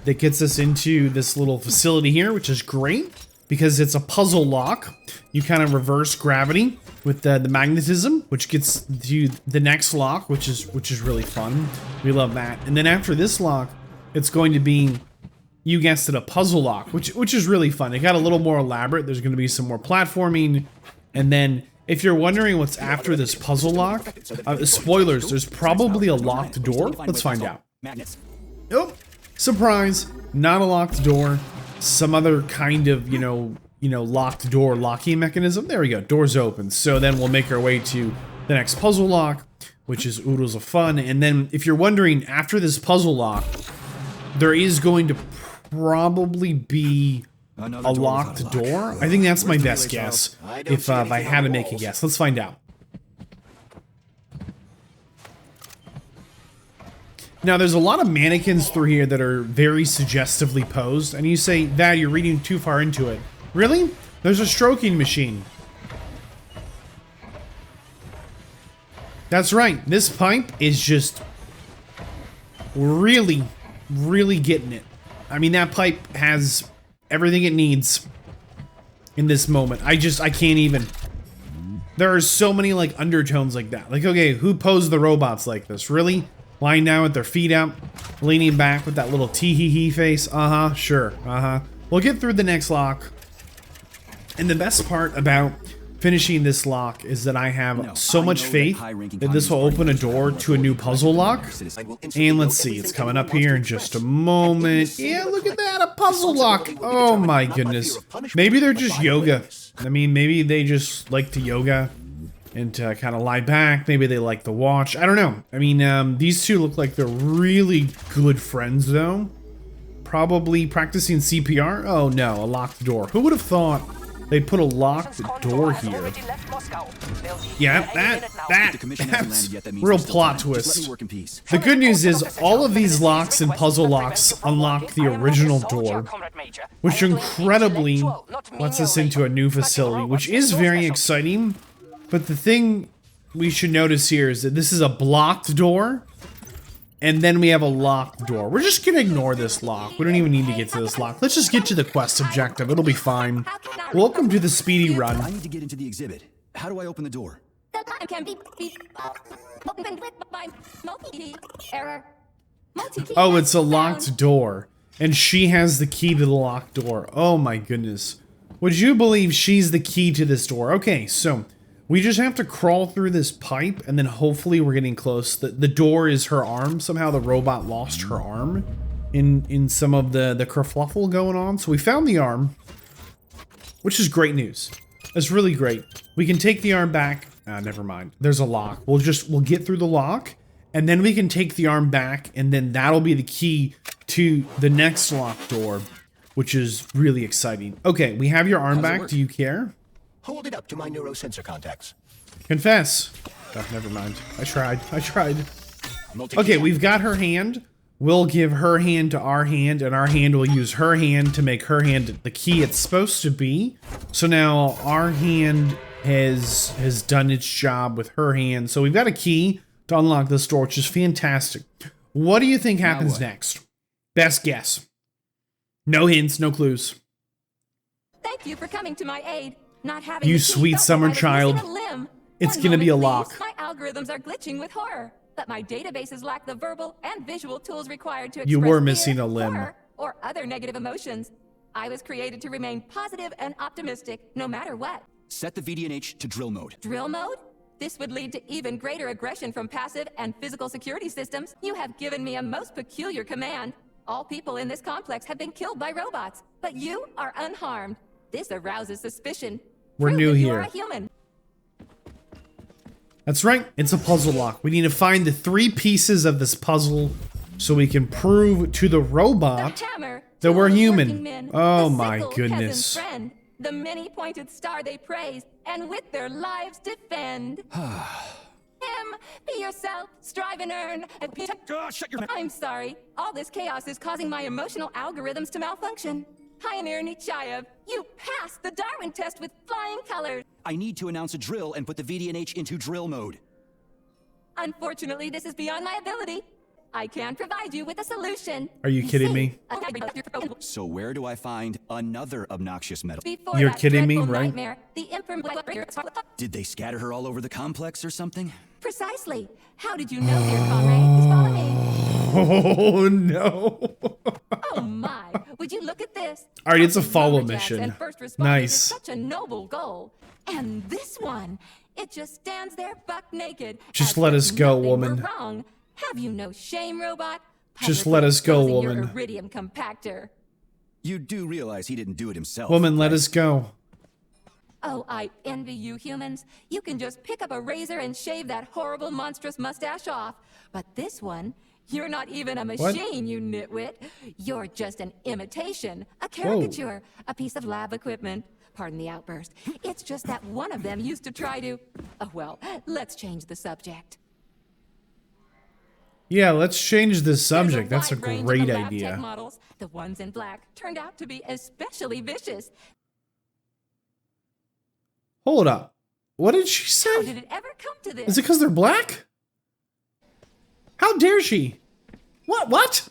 that gets us into this little facility here, which is great because it's a puzzle lock. You kind of reverse gravity with the magnetism, which gets to the next lock, which is really fun. We love that. And then after this lock, it's going to be, you guessed it, a puzzle lock, which is really fun. It got a little more elaborate. There's going to be some more platforming, and then if you're wondering what's after this puzzle lock, spoilers, there's probably a locked door. Let's find out. Nope. Surprise, not a locked door. Some other kind of, you know, locked door locking mechanism. There we go, door's open. So then we'll make our way to the next puzzle lock, which is oodles of fun. And then if you're wondering, after this puzzle lock, there is going to probably be a locked door. I think that's my best guess, if I had to make a guess. Let's find out. Now, there's a lot of mannequins through here that are very suggestively posed, and you say, Vadd, you're reading too far into it. Really? There's a stroking machine. That's right, this pipe is just really, really getting it. I mean, that pipe has everything it needs in this moment. I can't even. There are so many, like, undertones like that. Like, okay, who posed the robots like this? Really? Lying down with their feet out, leaning back with that little tee-hee-hee face. Sure, We'll get through the next lock. And the best part about finishing this lock is that I have so much faith that this will open a door to a new puzzle lock. And let's see, it's coming up here in just a moment. Yeah, look at that, a puzzle lock. Oh my goodness. Maybe they're just yoga. I mean, maybe they just like to yoga and to kind of lie back. Maybe they like the watch. I don't know. I mean, these two look like they're really good friends, though. Probably practicing CPR. Oh, no, a locked door. Who would have thought they'd put a locked door here? Yeah, that's real plot twist. The good news is all of these locks and puzzle locks unlock the original door, which incredibly lets us into a new facility, which is very exciting. But the thing we should notice here is that this is a blocked door, and then we have a locked door. We're just gonna ignore this lock. We don't even need to get to this lock. Let's just get to the quest objective. It'll be fine. Welcome to the speedy run. I need to get into the exhibit. How do I open the door? The button can be opened with my multi-key error. Multi-key. Oh, it's a locked door, and she has the key to the locked door. Oh my goodness. Would you believe she's the key to this door? Okay, so we just have to crawl through this pipe, and then hopefully we're getting close. The door is her arm. Somehow the robot lost her arm in some of the kerfluffle going on. So we found the arm, which is great news. That's really great. We can take the arm back. Never mind. There's a lock. We'll get through the lock, and then we can take the arm back, and then that'll be the key to the next locked door, which is really exciting. Okay, we have your arm back. Do you care? Hold it up to my neurosensor contacts. Confess. Oh, never mind. I tried. Okay, we've got her hand. We'll give her hand to our hand, and our hand will use her hand to make her hand the key it's supposed to be. So now our hand has done its job with her hand. So we've got a key to unlock this door, which is fantastic. What do you think happens next? Best guess. No hints, no clues. Thank you for coming to my aid. Not having you sweet summer child. It's gonna be a lock. My algorithms are glitching with horror, but my databases lack the verbal and visual tools required to express you were missing a limb. Horror, or other negative emotions. I was created to remain positive and optimistic, no matter what. Set the VDNH to drill mode. Drill mode? This would lead to even greater aggression from passive and physical security systems. You have given me a most peculiar command. All people in this complex have been killed by robots, but you are unharmed. This arouses suspicion. We're Prove new that here. You are a human. That's right. It's a puzzle lock. We need to find the 3 pieces of this puzzle so we can prove to the robot that we're human. Oh my goodness. Friend, the many-pointed star they praise, and with their lives defend. Be yourself, strive and earn, and shut your mouth. I'm sorry. All this chaos is causing my emotional algorithms to malfunction. Pioneer Nietzscheyev, you passed the Darwin test with flying colors. I need to announce a drill and put the VDNH into drill mode. Unfortunately, this is beyond my ability. I can provide you with a solution. Are you kidding me? So where do I find another obnoxious metal? You're kidding me, right? Did they scatter her all over the complex or something? Precisely. How did you know, dear comrade? Please follow me. Oh no. Oh my. Would you look at this? All right, it's a follow mission. Nice. Such a noble goal. And this one, it just stands there buck naked. Just let us go, woman. Wrong. Have you no shame, robot? Just let us go, woman. Your iridium compactor. You do realize he didn't do it himself. Woman, let us go. Oh, I envy you humans. You can just pick up a razor and shave that horrible, monstrous mustache off. But this one, you're not even a machine, you nitwit. You're just an imitation, a caricature, a piece of lab equipment. Pardon the outburst. It's just that one of them used to try to... Oh, well, let's change the subject. Yeah, let's change the subject. That's a great idea. Models. The ones in black turned out to be especially vicious. Hold up. What did she say? How did it ever come to this? Is it because they're black? How dare she? What?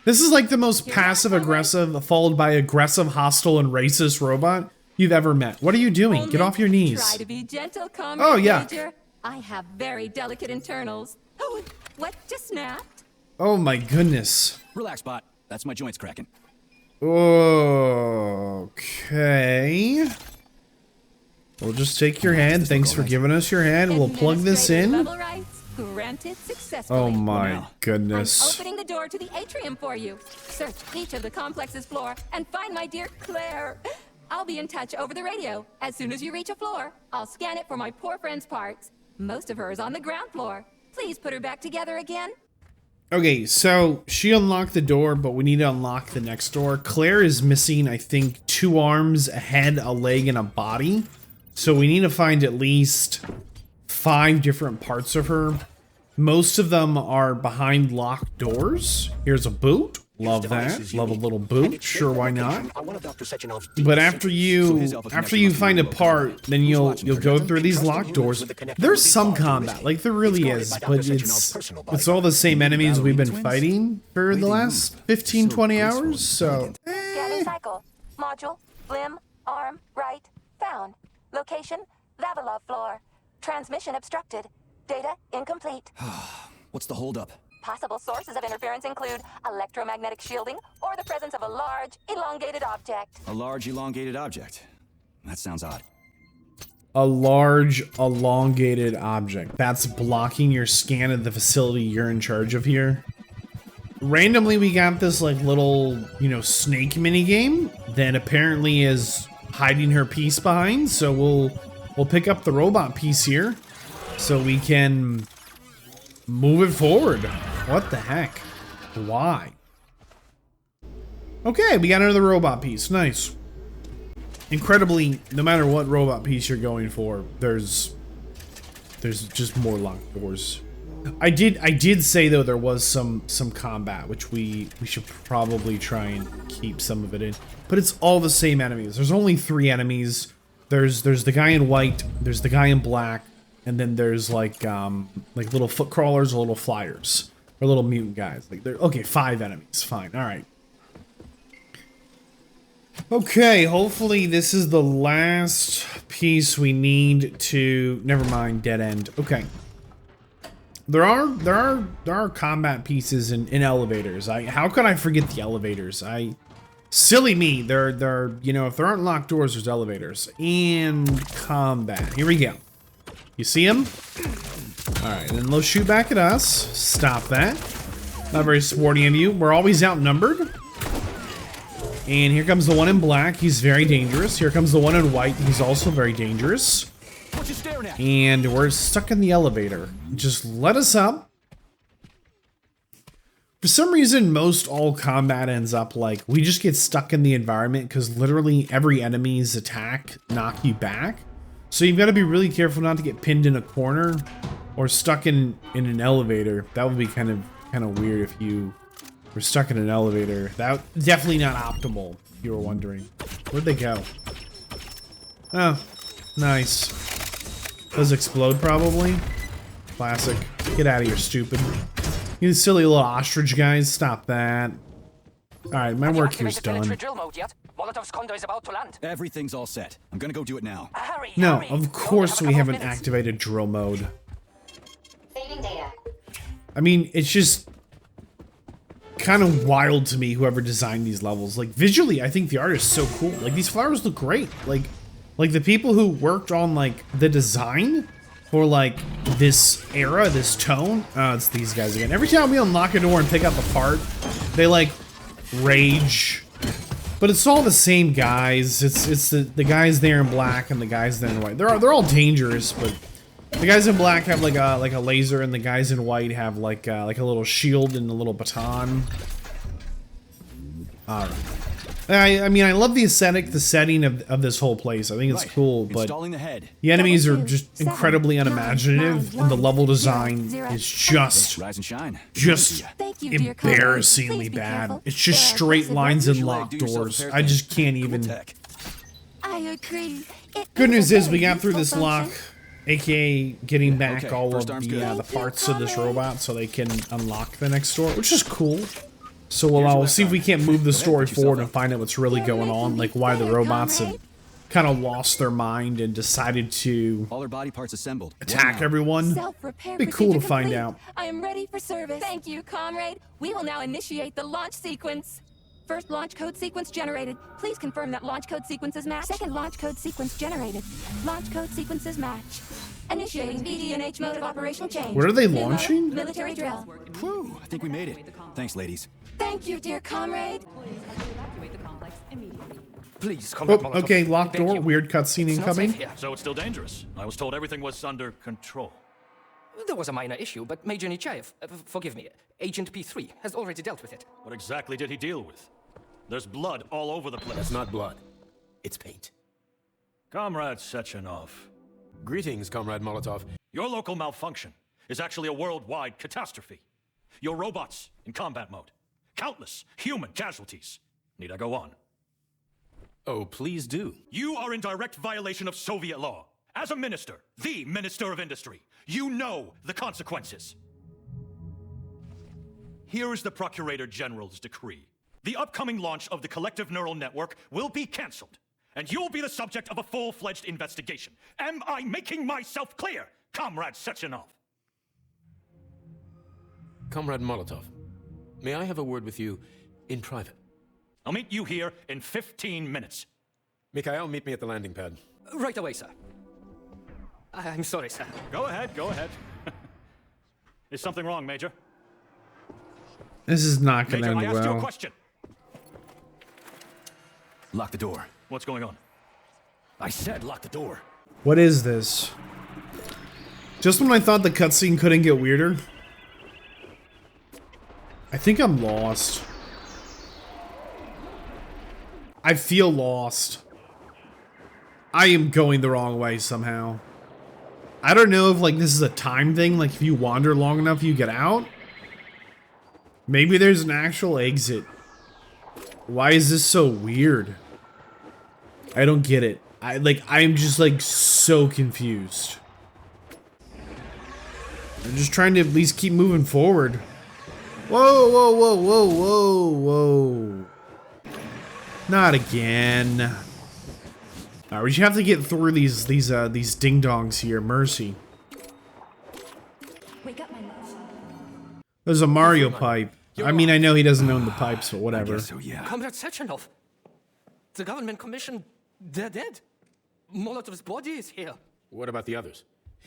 This is like the most passive-aggressive, followed by aggressive, hostile, and racist robot you've ever met. What are you doing? Get off your knees. Try to be gentle, Comrade. Oh, yeah. Major. I have very delicate internals. Oh, what just snapped? Oh my goodness. Relax, bot. That's my joints cracking. Okay. We'll just take your hand. Thanks for giving us your hand. We'll plug this in. Granted successfully. Oh my goodness. I'm opening the door to the atrium for you. Search each of the complex's floor and find my dear Claire. I'll be in touch over the radio. As soon as you reach a floor, I'll scan it for my poor friend's parts. Most of her is on the ground floor. Please put her back together again. Okay, so she unlocked the door, but we need to unlock the next door. Claire is missing, I think, 2 arms, a head, a leg, and a body. So we need to find at least 5 different parts of her. Most of them are behind locked doors. Here's a boot. Love that. Love a little boot. Sure, why not? But after you find a part, then you'll go through these locked doors. There's some combat, like there really is, but it's all the same enemies we've been fighting for the last 15-20 hours. So. Scanning cycle. Module. Limb. Arm. Right. Found. Location. Vavilov floor. Transmission obstructed. Data incomplete. What's the holdup? Possible sources of interference include electromagnetic shielding or the presence of a large, elongated object. A large, elongated object? That sounds odd. A large, elongated object. That's blocking your scan of the facility you're in charge of here. Randomly, we got this like little, snake minigame that apparently is hiding her piece behind. So we'll pick up the robot piece here so we can move it forward. What the heck? Why? Okay, we got another robot piece. Nice. Incredibly, no matter what robot piece you're going for, there's just more locked doors. I did say though there was some combat, which we should probably try and keep some of it in. But it's all the same enemies. There's only 3 enemies. There's the guy in white, there's the guy in black, and then there's like little foot crawlers or little flyers. Or little mutant guys. Okay, 5 enemies. Fine. Alright. Okay, hopefully this is the last piece we need to... Never mind, dead end. Okay. There are combat pieces in elevators. How could I forget the elevators? Silly me. They're you know, if there aren't locked doors, there's elevators. And combat. Here we go. You see him? Alright, then they'll shoot back at us. Stop that. Not very sporty of you. We're always outnumbered. And here comes the one in black. He's very dangerous. Here comes the one in white. He's also very dangerous. And we're stuck in the elevator. Just let us up. For some reason, most all combat ends up like, we just get stuck in the environment because literally every enemy's attack knock you back. So you've got to be really careful not to get pinned in a corner or stuck in an elevator. That would be kind of weird if you were stuck in an elevator. That definitely not optimal, if you were wondering. Where'd they go? Oh, nice. Those explode probably. Classic. Get out of here, stupid. You silly little ostrich guys, stop that. Alright, my work here's done. Everything's all set. I'm gonna go do it now. No, of course we haven't activated drill mode. I mean, it's just kind of wild to me, whoever designed these levels. Like, visually, I think the art is so cool. Like, these flowers look great. Like the people who worked on, like, the design for, like, this era, this tone. Oh, it's these guys again. Every time we unlock a door and pick up a part, they, like, rage. But it's all the same guys. It's the guys there in black and the guys there in white. They're all dangerous, but the guys in black have like a laser, and the guys in white have like a little shield and a little baton. All right. I mean, I love the aesthetic, the setting of this whole place. I think it's cool, but the enemies are just incredibly unimaginative, and the level design is just embarrassingly bad. It's just straight lines and locked doors. I just can't even. I agree. Good news is we got through this lock, aka getting back all of the parts of this robot so they can unlock the next door, which is cool. So we'll see if we can't move the story forward and find out what's really going on, like why the robots have kind of lost their mind and decided to all their body parts assembled. Attack everyone. Be cool to find out. I am ready for service. Thank you, Comrade. We will now initiate the launch sequence. First launch code sequence generated. Please confirm that launch code sequences match. Second launch code sequence generated. Launch code sequences match. Initiating BD&H mode of operation change. What are they launching? Military drill. Whew, I think we made it. Thanks, ladies. Thank you, dear Comrade. Please, Comrade Molotov. Okay, locked door. Weird cutscene incoming. So it's still dangerous. I was told everything was under control. There was a minor issue, but Major Nechayev, forgive me, Agent P3, has already dealt with it. What exactly did he deal with? There's blood all over the place. That's not blood. It's paint. Comrade Sechenov. Greetings, Comrade Molotov. Your local malfunction is actually a worldwide catastrophe. Your robots in combat mode. Countless human casualties. Need I go on? Oh, please do. You are in direct violation of Soviet law. As a minister, the Minister of Industry, you know the consequences. Here is the Procurator General's decree. The upcoming launch of the Collective Neural Network will be cancelled, and you'll be the subject of a full-fledged investigation. Am I making myself clear, Comrade Sechenov? Comrade Molotov, may I have a word with you in private? I'll meet you here in 15 minutes. Mikhail, meet me at the landing pad. Right away, sir. I'm sorry, sir. Go ahead, go ahead. Is something wrong, Major? This is not going to end well. I asked you a question. Lock the door. What's going on? I said lock the door. What is this? Just when I thought the cutscene couldn't get weirder, I think I'm lost. I feel lost. I am going the wrong way somehow. I don't know if like this is a time thing, like if you wander long enough you get out. Maybe there's an actual exit. Why is this so weird? I don't get it. I'm just like so confused. I'm just trying to at least keep moving forward. Whoa, whoa, whoa, whoa, whoa, whoa. Not again. Alright, we just have to get through these ding-dongs here. Mercy. There's a Mario pipe. I mean, I know he doesn't own the pipes, but whatever. So, yeah. Comrade Sechenov, The government commission, they're dead. Molotov's body is here. What about the others?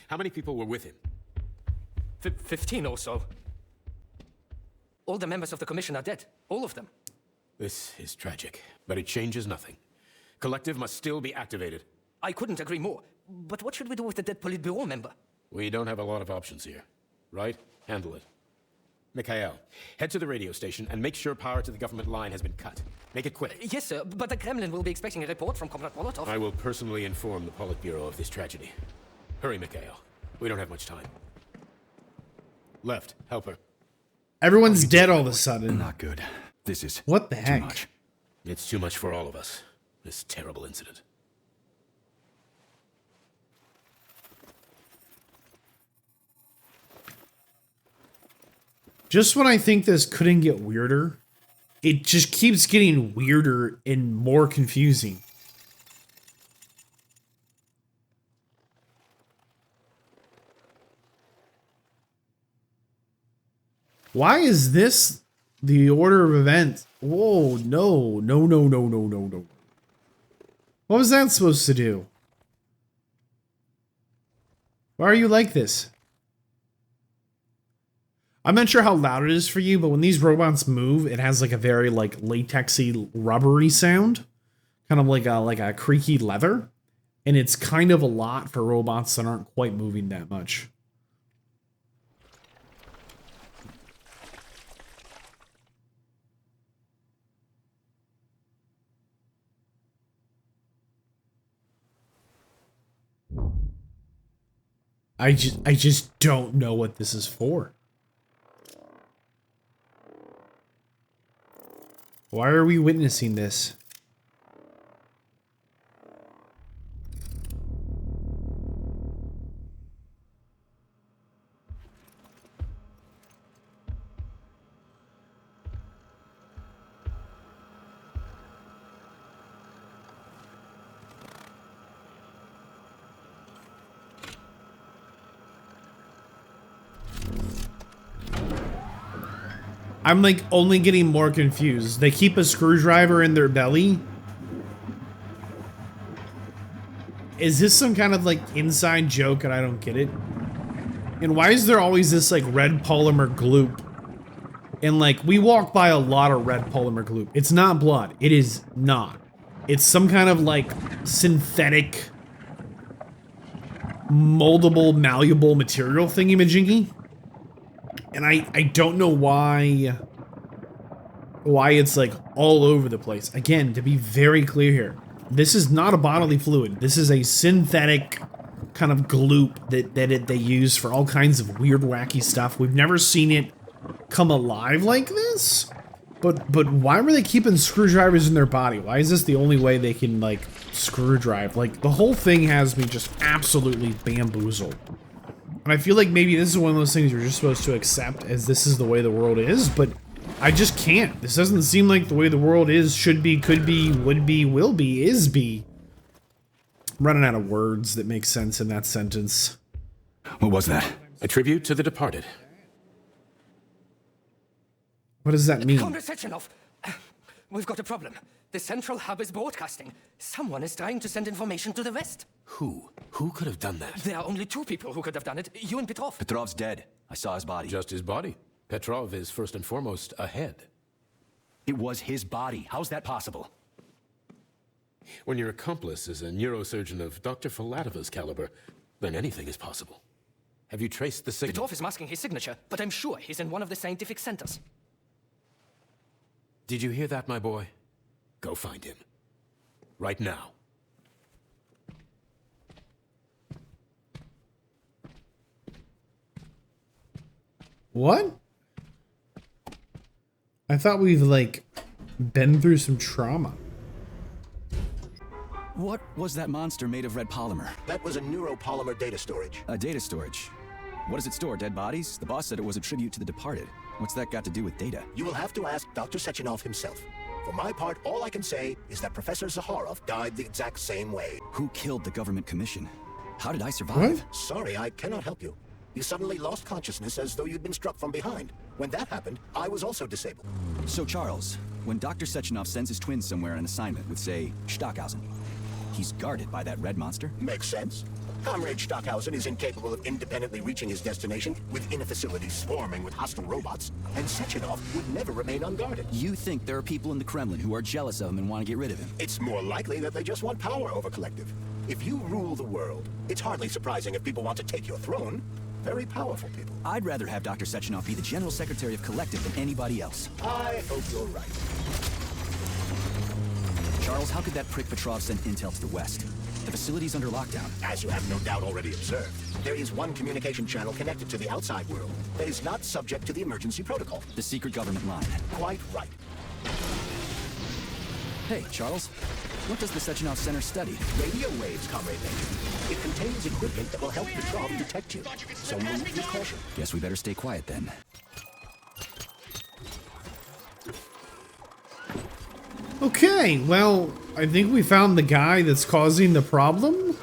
How many people were with him? 15 or so. All the members of the commission are dead. All of them. This is tragic, but it changes nothing. Collective must still be activated. I couldn't agree more. But what should we do with the dead Politburo member? We don't have a lot of options here. Right? Handle it. Mikhail, head to the radio station and make sure power to the government line has been cut. Make it quick. Yes, sir, but the Kremlin will be expecting a report from Comrade Molotov. I will personally inform the Politburo of this tragedy. Hurry, Mikhail. We don't have much time. Left, help her. Everyone's dead all of a sudden. Not good. This is what the heck? Too much. It's too much for all of us. This terrible incident. Just when I think this couldn't get weirder, it just keeps getting weirder and more confusing. Why is this the order of events? Whoa, no. What was that supposed to do? Why are you like this? I'm not sure how loud it is for you, but when these robots move, it has like a very like latexy, rubbery sound, kind of like a creaky leather, and it's kind of a lot for robots that aren't quite moving that much. I just don't know what this is for. Why are we witnessing this? I'm like only getting more confused. They keep a screwdriver in their belly. Is this some kind of like inside joke and I don't get it? And why is there always this like red polymer gloop? And like we walk by a lot of red polymer gloop. It's not blood. It is not. It's some kind of like synthetic, moldable, malleable material thingy-majingy. And I don't know why it's like all over the place. Again, to be very clear here, this is not a bodily fluid. This is a synthetic kind of gloop that they use for all kinds of weird, wacky stuff. We've never seen it come alive like this. But why were they keeping screwdrivers in their body? Why is this the only way they can like screwdrive? Like the whole thing has me just absolutely bamboozled. And I feel like maybe this is one of those things you're just supposed to accept as this is the way the world is, but I just can't. This doesn't seem like the way the world is, should be, could be, would be, will be, is be. I'm running out of words that make sense in that sentence. What was that? A tribute to the departed. What does that mean? Comrade Sechenov, we've got a problem. The central hub is broadcasting. Someone is trying to send information to the West. Who? Who could have done that? There are only two people who could have done it, you and Petrov. Petrov's dead. I saw his body. Just his body. Petrov is first and foremost a head. It was his body. How's that possible? When your accomplice is a neurosurgeon of Dr. Filatova's caliber, then anything is possible. Have you traced the signal? Petrov is masking his signature, but I'm sure he's in one of the scientific centers. Did you hear that, my boy? Go find him. Right now. What? I thought we've, like, been through some trauma. What was that monster made of red polymer? That was a neuropolymer data storage. A data storage? What does it store, dead bodies? The boss said it was a tribute to the departed. What's that got to do with data? You will have to ask Dr. Sechenov himself. For my part, all I can say is that Professor Zaharov died the exact same way. Who killed the government commission? How did I survive? What? Sorry, I cannot help you. You suddenly lost consciousness as though you'd been struck from behind. When that happened, I was also disabled. So Charles, when Dr. Sechenov sends his twins somewhere on an assignment with, say, Stockhausen, he's guarded by that red monster? Makes sense. Comrade Stockhausen is incapable of independently reaching his destination within a facility swarming with hostile robots, and Sechenov would never remain unguarded. You think there are people in the Kremlin who are jealous of him and want to get rid of him? It's more likely that they just want power over Collective. If you rule the world, it's hardly surprising if people want to take your throne. Very powerful people. I'd rather have Dr. Sechenov be the General Secretary of Collective than anybody else. I hope you're right. Charles, how could that prick Petrov send intel to the West? The facility's under lockdown. As you have no doubt already observed, there is one communication channel connected to the outside world that is not subject to the emergency protocol. The secret government line. Quite right. Hey, Charles, what does the Sechenov Center study? Radio waves, Comrade Major. It contains equipment that will help Petrov detect you. So move with caution. Guess we better stay quiet then. Okay, well, I think we found the guy that's causing the problem,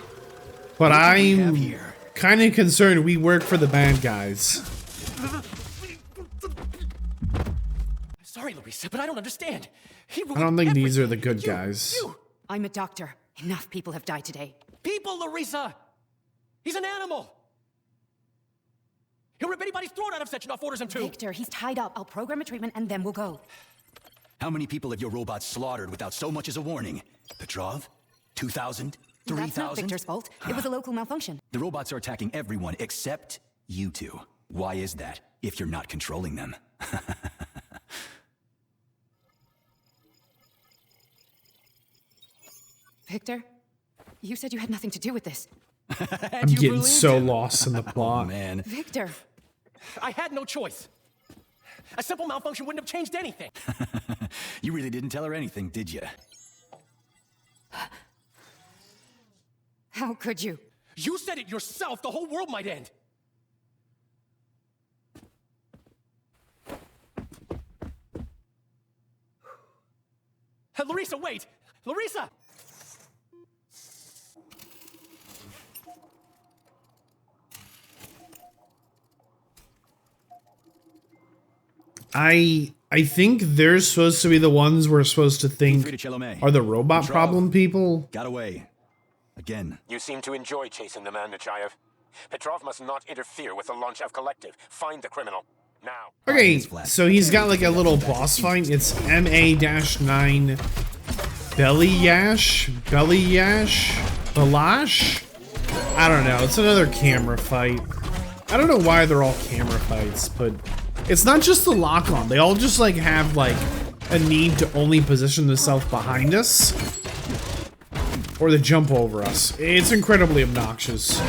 but I'm kind of concerned we work for the bad guys. Sorry, Larissa, but I don't understand. I don't think these are the good guys. I'm a doctor. Enough people have died today. People, Larissa! He's an animal! He'll rip anybody's throat out if Sechenov orders him to! Victor, he's tied up. I'll program a treatment and then we'll go. How many people have your robots slaughtered without so much as a warning? Petrov? 2,000? 3,000? That's not Victor's fault. It was a local malfunction. The robots are attacking everyone except you two. Why is that, if you're not controlling them? Victor, you said you had nothing to do with this. I'm getting so lost in the plot. Oh, man. Victor. I had no choice. A simple malfunction wouldn't have changed anything. You really didn't tell her anything, did you? How could you? You said it yourself. The whole world might end. Larissa, wait! Larissa! I think they're supposed to be the ones we're supposed to think are the robot problem people. Got away. Again. You seem to enjoy chasing the man, Nechayev. Petrov must not interfere with the launch of Collective. Find the criminal. Now. Okay, so he's got like a little boss fight. It's MA-9 Belash? I don't know. It's another camera fight. I don't know why they're all camera fights, but it's not just the lock-on. They all just like have like a need to only position themselves behind us or to jump over us. It's incredibly obnoxious,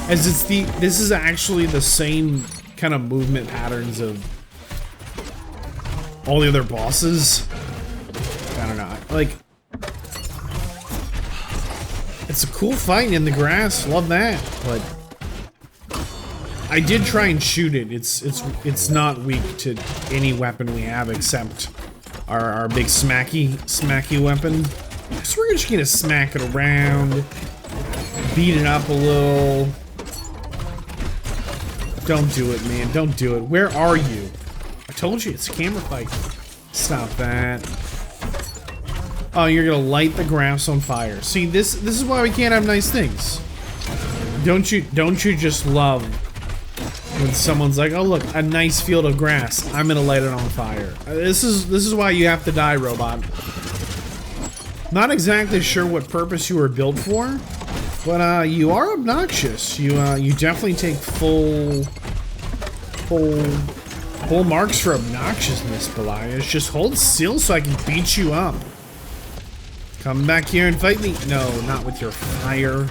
as this is actually the same kind of movement patterns of all the other bosses. I don't know, like, it's a cool fight in the grass, love that, but I did try and shoot it. It's not weak to any weapon we have except our big smacky weapon. So we're just gonna smack it around, beat it up a little. Don't do it, man. Don't do it. Where are you? I told you, it's a camera fight. Stop that. Oh, you're gonna light the grass on fire. See, this is why we can't have nice things. Don't you just love when someone's like, oh look, a nice field of grass, I'm gonna light it on fire. This is why you have to die, robot. Not exactly sure what purpose you were built for, but you are obnoxious. You definitely take full marks for obnoxiousness, Belias. Just hold still so I can beat you up. Come back here and fight me. No, not with your fire.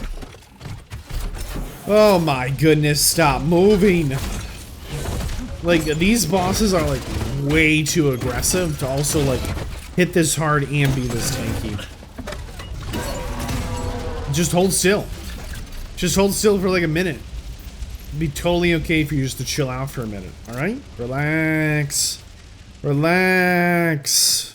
Oh my goodness, stop moving. Like, these bosses are like way too aggressive to also like hit this hard and be this tanky. Just hold still. Just hold still for like a minute. It'd be totally okay for you just to chill out for a minute, alright? Relax. Relax.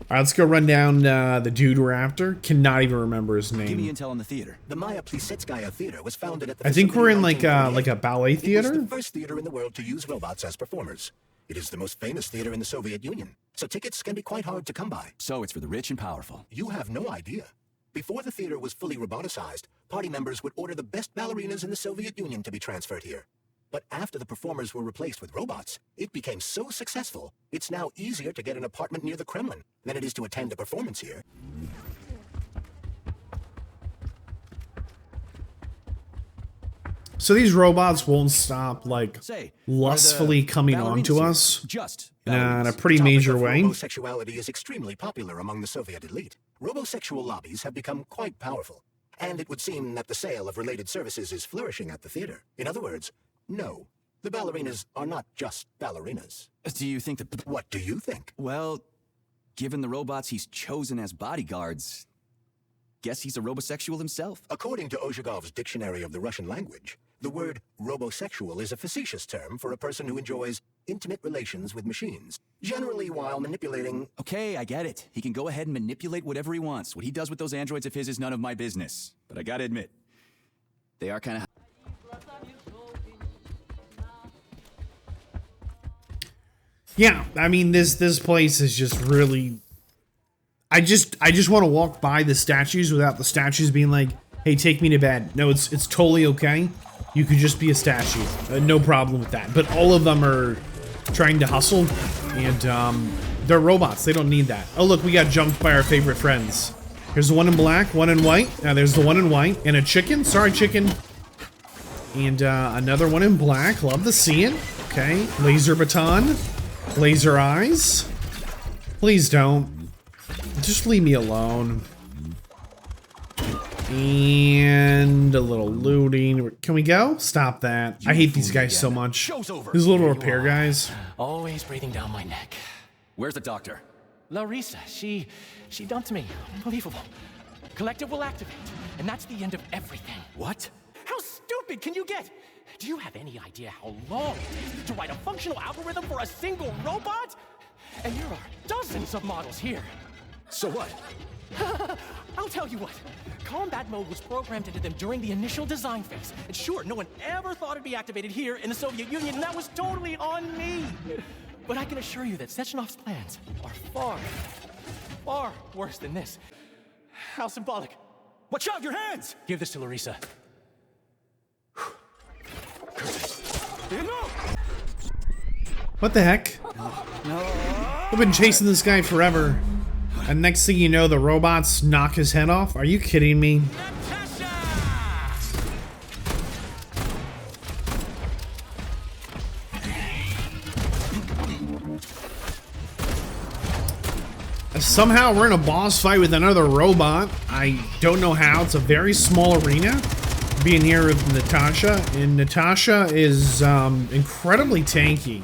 Alright, let's go run down the dude we're after. Cannot even remember his name. Give me intel on the theater. The Maya Plisetskaya Theater was founded at the I think we're in like a ballet theater? It was the first theater in the world to use robots as performers. It is the most famous theater in the Soviet Union, so tickets can be quite hard to come by. So it's for the rich and powerful. You have no idea. Before the theater was fully roboticized, party members would order the best ballerinas in the Soviet Union to be transferred here. But after the performers were replaced with robots, it became so successful, it's now easier to get an apartment near the Kremlin than it is to attend a performance here. So these robots won't stop, like, lustfully coming onto us in a pretty major way. Homosexuality is extremely popular among the Soviet elite. Robosexual lobbies have become quite powerful, and it would seem that the sale of related services is flourishing at the theater. In other words, no, the ballerinas are not just ballerinas. Do you think that... What do you think? Well, given the robots he's chosen as bodyguards, guess he's a robosexual himself. According to Ozhigov's Dictionary of the Russian Language, the word robosexual is a facetious term for a person who enjoys intimate relations with machines, generally while manipulating... Okay, I get it. He can go ahead and manipulate whatever he wants. What he does with those androids of his is none of my business. But I gotta admit, they are kind of... Yeah, I mean, this place is just really... I just want to walk by the statues without the statues being like, hey, take me to bed. No, it's totally okay. You could just be a statue. No problem with that. But all of them are trying to hustle, and they're robots. They don't need that. Oh, look, we got jumped by our favorite friends. Here's the one in black, one in white. Now there's the one in white, and a chicken. Sorry, chicken. And another one in black. Love to see it. Okay, laser baton. Laser eyes. Please don't. Just leave me alone. And a little looting. Can we go? Stop that. I hate these guys so much. These little repair guys. Always breathing down my neck. Where's the doctor? Larissa, she dumped me. Unbelievable. Collective will activate, and that's the end of everything. What? How stupid can you get? Do you have any idea how long it takes to write a functional algorithm for a single robot? And there are dozens of models here. So what? I'll tell you what. Combat mode was programmed into them during the initial design phase. And sure, no one ever thought it'd be activated here in the Soviet Union, and that was totally on me. But I can assure you that Sechenov's plans are far, far worse than this. How symbolic. Watch out, your hands! Give this to Larissa. What the heck? I've been chasing this guy forever. And next thing you know, the robots knock his head off? Are you kidding me? Somehow we're in a boss fight with another robot. I don't know how. It's a very small arena. Being here with Natasha. And Natasha is incredibly tanky.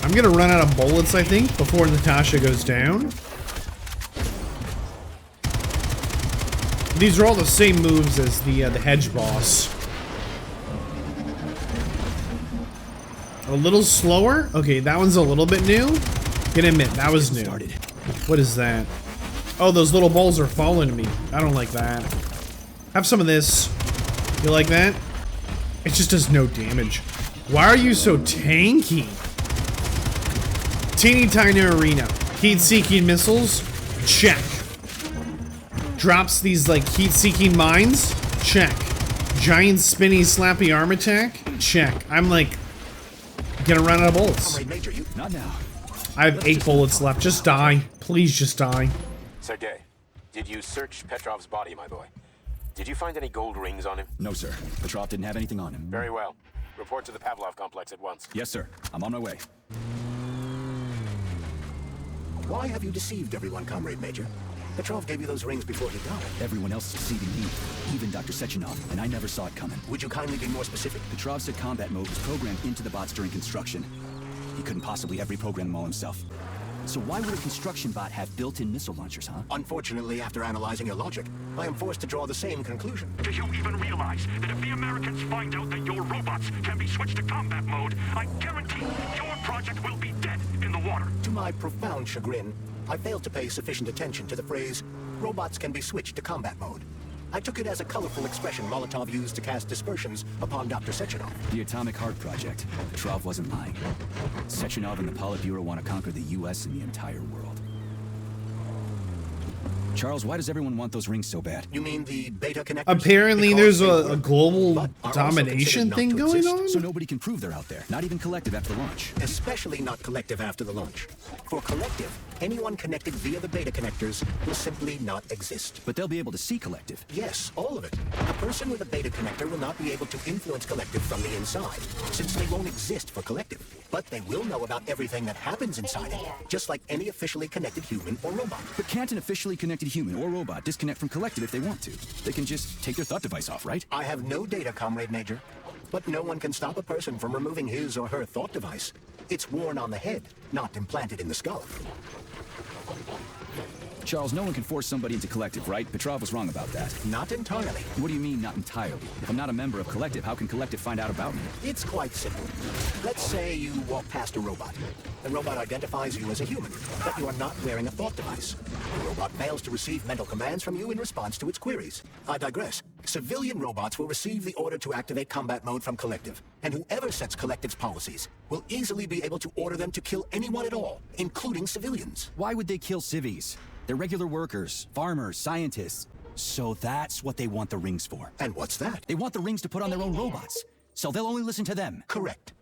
I'm gonna run out of bullets, I think, before Natasha goes down. These are all the same moves as the hedge boss. A little slower? Okay, that one's a little bit new. Can admit, that was new. What is that? Oh, those little balls are falling me. I don't like that. Have some of this. You like that? It just does no damage. Why are you so tanky? Teeny tiny arena. Heat-seeking missiles? Check. Drops these like heat-seeking mines? Check. Giant spinny slappy arm attack? Check. I'm like gonna run out of bullets. Not now. I have 8 bullets left. Just die. Please just die. Sergei, did you search Petrov's body, my boy? Did you find any gold rings on him? No, sir. Petrov didn't have anything on him. Very well. Report to the Pavlov complex at once. Yes, sir. I'm on my way. Why have you deceived everyone, Comrade Major? Petrov gave you those rings before he died. Everyone else succeeded me, even Dr. Sechenov, and I never saw it coming. Would you kindly be more specific? Petrov said combat mode was programmed into the bots during construction. He couldn't possibly have reprogrammed them all himself. So why would a construction bot have built-in missile launchers, huh? Unfortunately, after analyzing your logic, I am forced to draw the same conclusion. Do you even realize that if the Americans find out that your robots can be switched to combat mode, I guarantee your project will be dead in the water? To my profound chagrin, I failed to pay sufficient attention to the phrase, robots can be switched to combat mode. I took it as a colorful expression Molotov used to cast dispersions upon Dr. Sechenov. The Atomic Heart Project. Petrov wasn't lying. Sechenov and the Politburo want to conquer the U.S. and the entire world. Charles, why does everyone want those rings so bad? You mean the beta connectors? Apparently there's a global domination thing going on? So nobody can prove they're out there, not even Collective after the launch. Especially not Collective after the launch. For Collective, anyone connected via the beta connectors will simply not exist. But they'll be able to see Collective. Yes, all of it. A person with a beta connector will not be able to influence Collective from the inside, since they won't exist for Collective. But they will know about everything that happens inside it, just like any officially connected human or robot. But can't an officially connected human or robot disconnect from Collective if they want to? They can just take their thought device off, right? I have no data, Comrade Major. But no one can stop a person from removing his or her thought device. It's worn on the head, not implanted in the skull. Charles, no one can force somebody into Collective, right? Petrov was wrong about that. Not entirely. What do you mean, not entirely? If I'm not a member of Collective, how can Collective find out about me? It's quite simple. Let's say you walk past a robot. The robot identifies you as a human, but you are not wearing a thought device. The robot fails to receive mental commands from you in response to its queries. I digress. Civilian robots will receive the order to activate combat mode from Collective, and whoever sets Collective's policies will easily be able to order them to kill anyone at all, including civilians. Why would they kill civvies? They're regular workers, farmers, scientists. So that's what they want the rings for. And what's that? They want the rings to put on their own robots, so they'll only listen to them. Correct.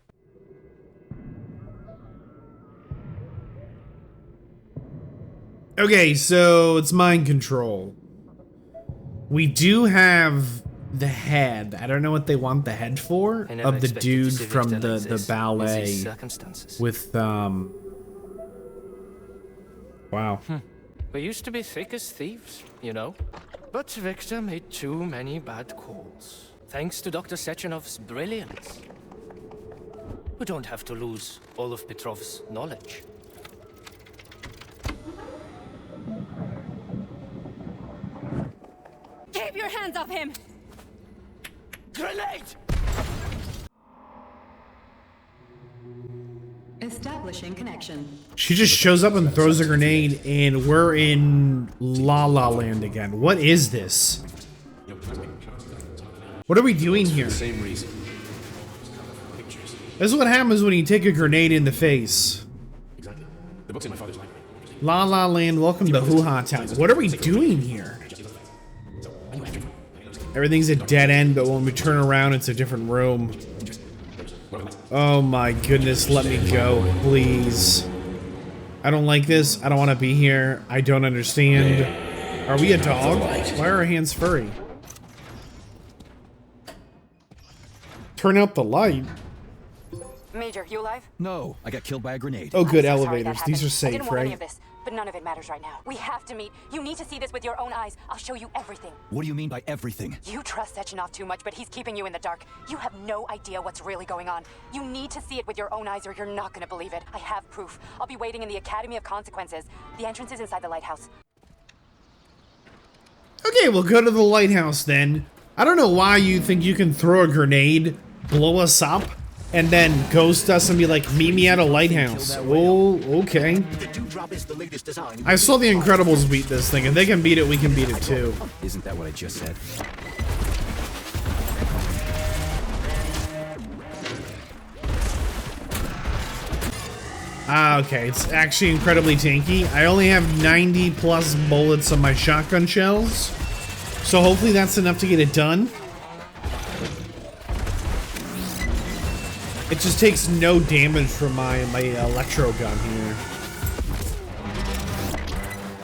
Okay, so it's mind control. We do have the head. I don't know what they want the head for. Of the dude from the ballet with wow. We used to be thick as thieves, you know. But Victor made too many bad calls. Thanks to Dr. Sechenov's brilliance. We don't have to lose all of Petrov's knowledge. Keep your hands off him! Grenade! Establishing connection. She just shows up and throws a grenade, and we're in La La Land again. What is this? What are we doing here? Same reason. This is what happens when you take a grenade in the face. Exactly. The book's in my father's library. La La Land, welcome to Hoo Ha Town. What are we doing here? Everything's a dead end, but when we turn around, it's a different room. Oh my goodness, let me go, please. I don't like this. I don't want to be here. I don't understand. Are we a dog? Why are our hands furry? Turn out the light. Major, you alive? No, I got killed by a grenade. Oh good, I'm so sorry elevators. that These are happened. I didn't safe, want any right? of this, but none of it matters right now. We have to meet. You need to see this with your own eyes. I'll show you everything. What do you mean by everything? You trust Sechenov too much, but he's keeping you in the dark. You have no idea what's really going on. You need to see it with your own eyes or you're not going to believe it. I have proof. I'll be waiting in the Academy of Consequences. The entrance is inside the lighthouse. Okay, we'll go to the lighthouse then. I don't know why you think you can throw a grenade, blow us up, and then ghost us and be like, meet me at a lighthouse. Oh, okay. I saw the Incredibles beat this thing. If they can beat it, we can beat it too. Isn't that what I just said? Ah, okay. It's actually incredibly tanky. I only have 90 plus bullets on my shotgun shells. So hopefully that's enough to get it done. It just takes no damage from my electro gun here.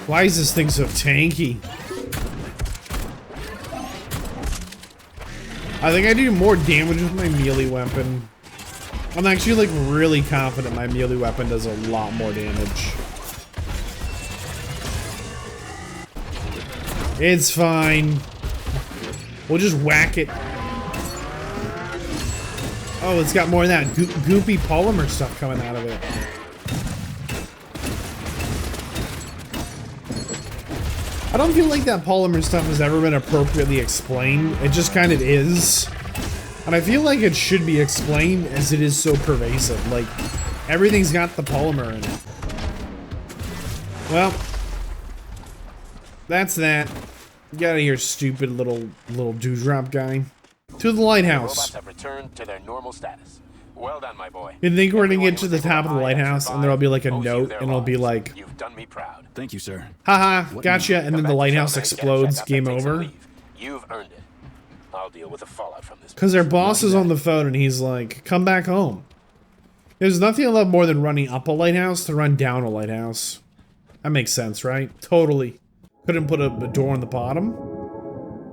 Why is this thing so tanky? I think I do more damage with my melee weapon. I'm actually like really confident my melee weapon does a lot more damage. It's fine. We'll just whack it. Oh, it's got more of that goopy polymer stuff coming out of it. I don't feel like that polymer stuff has ever been appropriately explained. It just kind of is. And I feel like it should be explained as it is so pervasive. Like, everything's got the polymer in it. Well, that's that. Get out of here, stupid little dewdrop guy. To the lighthouse. Robots have returned to their normal status. Well done, my boy. You think we're gonna get to the top of the lighthouse and there'll be like a note and it'll be like, "You've done me proud." Thank you, sir. haha, gotcha, and then the lighthouse explodes, game over. You've earned it. I'll deal with the fallout from this. Because their boss is on the phone and he's like, come back home. There's nothing I love more than running up a lighthouse to run down a lighthouse. That makes sense, right? Totally. Couldn't put a door on the bottom.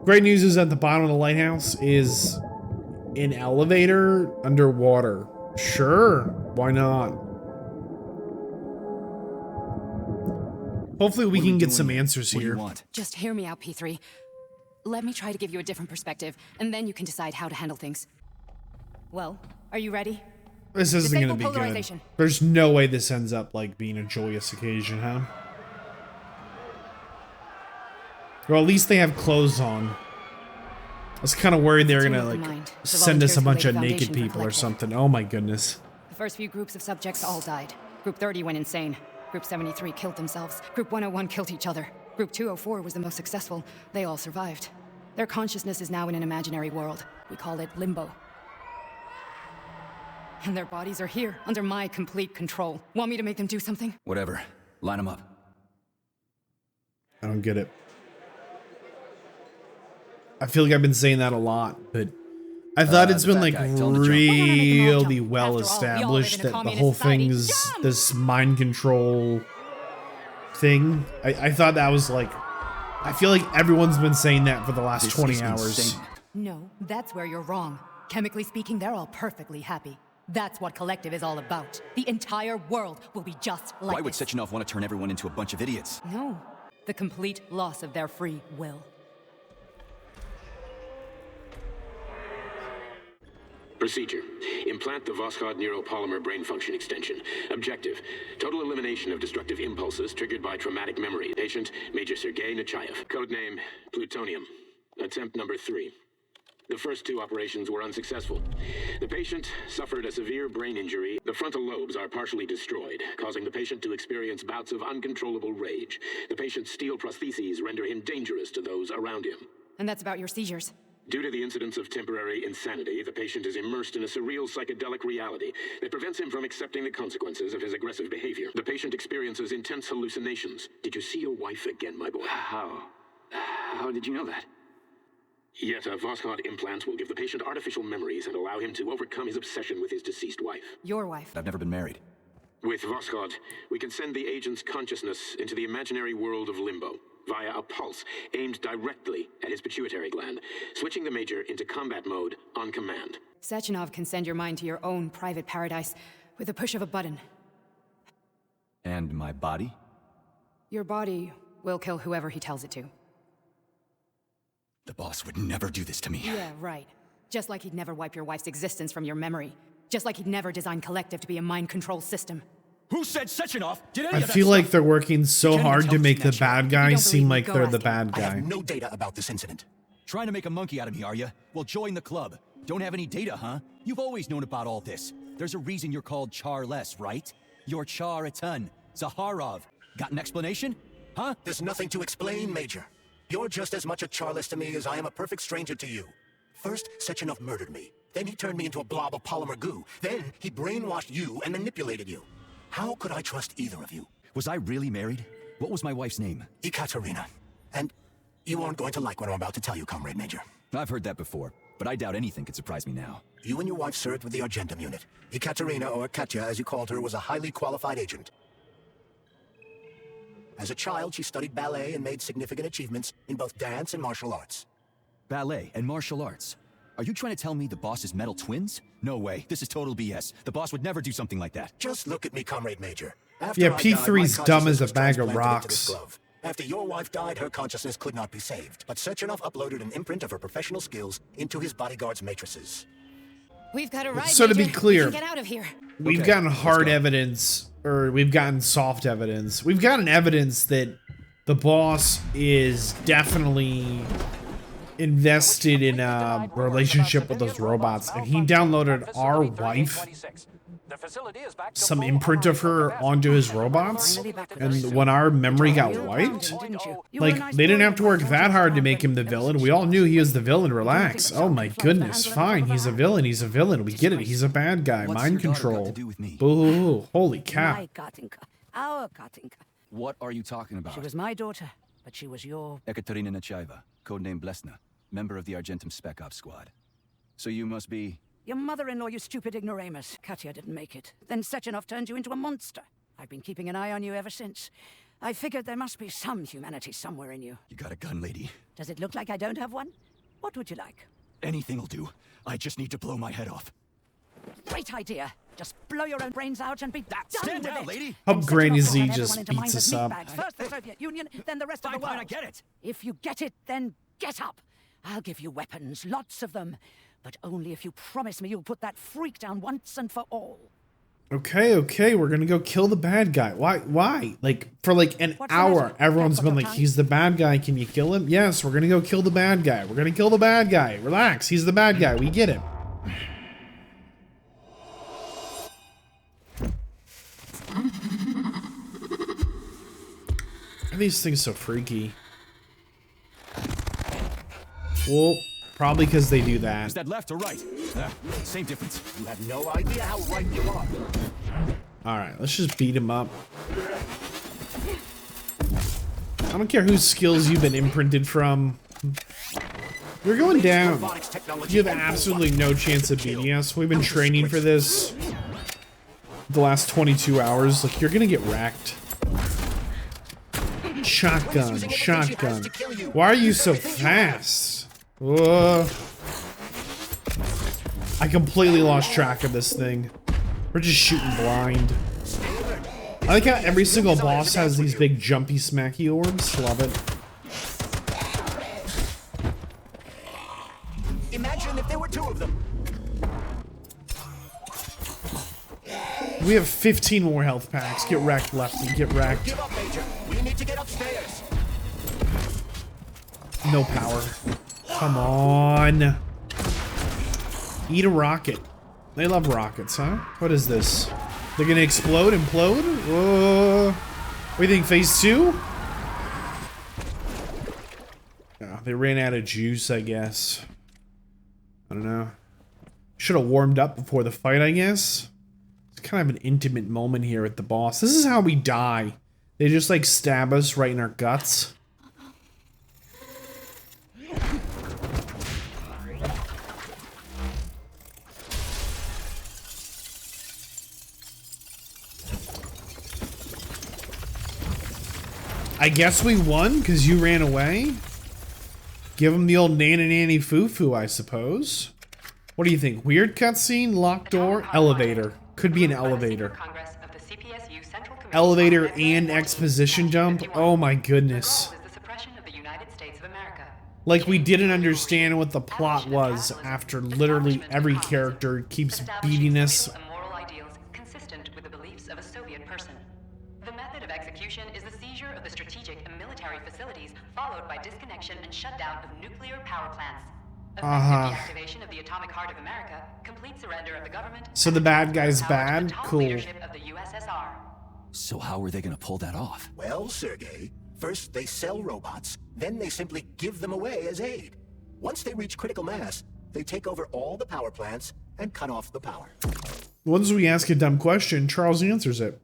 Great news is at the bottom of the lighthouse is an elevator underwater. Sure, why not? Hopefully we can get some answers here. Just hear me out, P3. Let me try to give you a different perspective, and then you can decide how to handle things. Well, are you ready? This isn't gonna be good. There's no way this ends up like being a joyous occasion, huh? Or at least they have clothes on. I was kind of worried they were gonna like send us a bunch of naked people or something. Oh my goodness. The first few groups of subjects all died. Group 30 went insane. Group 73 killed themselves. Group 101 killed each other. Group 204 was the most successful. They all survived. Their consciousness is now in an imaginary world. We call it limbo. And their bodies are here, under my complete control. Want me to make them do something? Whatever. Line them up. I don't get it. I feel like I've been saying that a lot, but I thought it's been like really well established that the whole thing's this mind control thing. I thought that was like, I feel like everyone's been saying that for the last 20 hours. No, that's where you're wrong. Chemically speaking, they're all perfectly happy. That's what Collective is all about. The entire world will be just like Why would Sechenov want to turn everyone into a bunch of idiots? No, the complete loss of their free will. Procedure. Implant the Voskhod neuropolymer brain function extension. Objective. Total elimination of destructive impulses triggered by traumatic memory. Patient, Major Sergei Nechayev. Codename, Plutonium. Attempt number 3. The first 2 operations were unsuccessful. The patient suffered a severe brain injury. The frontal lobes are partially destroyed, causing the patient to experience bouts of uncontrollable rage. The patient's steel prostheses render him dangerous to those around him. And that's about your seizures. Due to the incidence of temporary insanity, the patient is immersed in a surreal psychedelic reality that prevents him from accepting the consequences of his aggressive behavior. The patient experiences intense hallucinations. Did you see your wife again, my boy? How did you know that? Yet Voskhod implants will give the patient artificial memories and allow him to overcome his obsession with his deceased wife. Your wife. I've never been married. With Voskhod, we can send the agent's consciousness into the imaginary world of limbo via a pulse aimed directly at his pituitary gland, switching the Major into combat mode on command. Sechenov can send your mind to your own private paradise with a push of a button. And my body? Your body will kill whoever he tells it to. The boss would never do this to me. Yeah, right. Just like he'd never wipe your wife's existence from your memory. Just like he'd never design Collective to be a mind control system. Who said Sechenov? Did any I of that feel like stuff? they're working so hard to make the bad guys seem like they're the bad I guy. have no data about this incident. Trying to make a monkey out of me, are you? Well, join the club. Don't have any data, huh? You've always known about all this. There's a reason you're called Charless, right? You're Char-a-ton. Zaharov. Got an explanation? Huh? There's nothing to explain, Major. You're just as much a Charless to me as I am a perfect stranger to you. First, Sechenov murdered me. Then he turned me into a blob of polymer goo. Then he brainwashed you and manipulated you. How could I trust either of you? Was I really married? What was my wife's name? Ekaterina. And you aren't going to like what I'm about to tell you, Comrade Major. I've heard that before, but I doubt anything could surprise me now. You and your wife served with the Argentum unit. Ekaterina, or Katya as you called her, was a highly qualified agent. As a child, she studied ballet and made significant achievements in both dance and martial arts. Ballet and martial arts? Are you trying to tell me the boss is metal twins? No way. This is total BS. The boss would never do something like that. Just look at me, Comrade Major. After Yeah, I P3's died, dumb as a was bag of transplanted into rocks. this glove. After your wife died, her consciousness could not be saved. But Sechenov uploaded an imprint of her professional skills into his bodyguard's matrices. We've got a ride, So to be Major. clear, We can get out of here. We've gotten hard evidence, or we've gotten soft evidence. We've gotten evidence that the boss is definitely invested in a relationship with those robots, and he downloaded our wife The facility is back to some full imprint of her onto his robots, and when our memory got wiped, like, they didn't have to work that hard to make him the villain. We all knew he was the villain. Relax. Oh my goodness, fine, he's a villain, he's a villain. We get it, he's a bad guy. Mind control. Boo, holy cow. My Katinka. Our Katinka. What are you talking about? She was my daughter, but she was your... Ekaterina Nechaeva, codename Blesna, member of the Argentum Spec Ops Squad. So you must be... Your mother-in-law, you stupid ignoramus. Katya didn't make it. Then Sechenov turned you into a monster. I've been keeping an eye on you ever since. I figured there must be some humanity somewhere in you. You got a gun, lady? Does it look like I don't have one? What would you like? Anything will do. I just need to blow my head off. Great idea. Just blow your own brains out and be done Stand with down, it. lady. Hope Granny Z just beats us up. First the Soviet Union, then the rest of the world. I get it. If you get it, then get up. I'll give you weapons, lots of them. But only if you promise me you'll put that freak down once and for all. Okay, we're gonna go kill the bad guy. Why? Like, for like an hour, everyone's been like, he's the bad guy, can you kill him? Yes, we're gonna go kill the bad guy. We're gonna kill the bad guy. Relax, he's the bad guy, we get it. Why are these things so freaky? Well, probably because they do that. Is that left or right? Same difference. You have no idea how right you are. Alright, let's just beat him up. I don't care whose skills you've been imprinted from. You're going down. You have absolutely no chance of beating us. We've been training for this the last 22 hours. Like, you're gonna get wrecked. Shotgun. Why are you so fast? I completely lost track of this thing. We're just shooting blind. I like how every single boss has these big jumpy smacky orbs. Love it. Imagine if there were 2 of them. We have 15 more health packs. Get wrecked, Lefty. Get wrecked. Give up, Major. We need to get upstairs. No power. Come on. Eat a rocket. They love rockets, huh? What is this? They're gonna explode, implode? Whoa. What do you think, phase 2? Oh, they ran out of juice, I guess. I don't know. Should have warmed up before the fight, I guess. It's kind of an intimate moment here with the boss. This is how we die. They just like stab us right in our guts. I guess we won because you ran away. Give him the old nana nanny foo-foo, I suppose. What do you think? Weird cutscene, locked door, elevator. Could be an elevator. Elevator and exposition dump. Oh my goodness. Like we didn't understand what the plot was after literally every character keeps beating us. Followed by disconnection and shutdown of nuclear power plants. Deactivation of the atomic heart of America, complete surrender of the government. So the bad guy's bad? Cool. Leadership of the USSR. So how are they gonna pull that off? Well, Sergei, first they sell robots, then they simply give them away as aid. Once they reach critical mass, they take over all the power plants and cut off the power. Once we ask a dumb question, Charles answers it.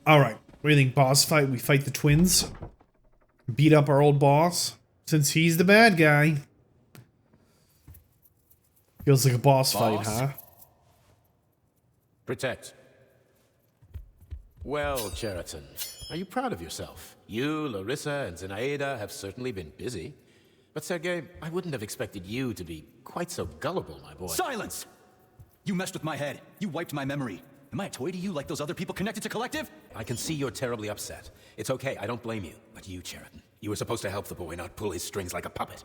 Alright, what do you think, boss fight? We fight the twins? Beat up our old boss, since he's the bad guy. Feels like a boss fight, huh? Protect. Well, Cheriton, are you proud of yourself? You, Larissa, and Zenaida have certainly been busy. But Sergei, I wouldn't have expected you to be quite so gullible, my boy. Silence! You messed with my head. You wiped my memory. Am I a toy to you like those other people connected to Collective? I can see you're terribly upset. It's okay, I don't blame you. But you, Cheriton, you were supposed to help the boy, not pull his strings like a puppet.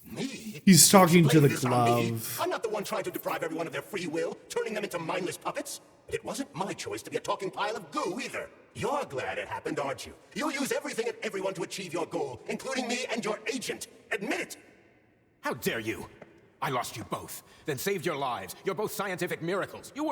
Me? He's talking to the glove. I'm not the one trying to deprive everyone of their free will, turning them into mindless puppets. It wasn't my choice to be a talking pile of goo either. You're glad it happened, aren't you? You'll use everything and everyone to achieve your goal, including me and your agent. Admit it! How dare you? I lost you both, then saved your lives. You're both scientific miracles. You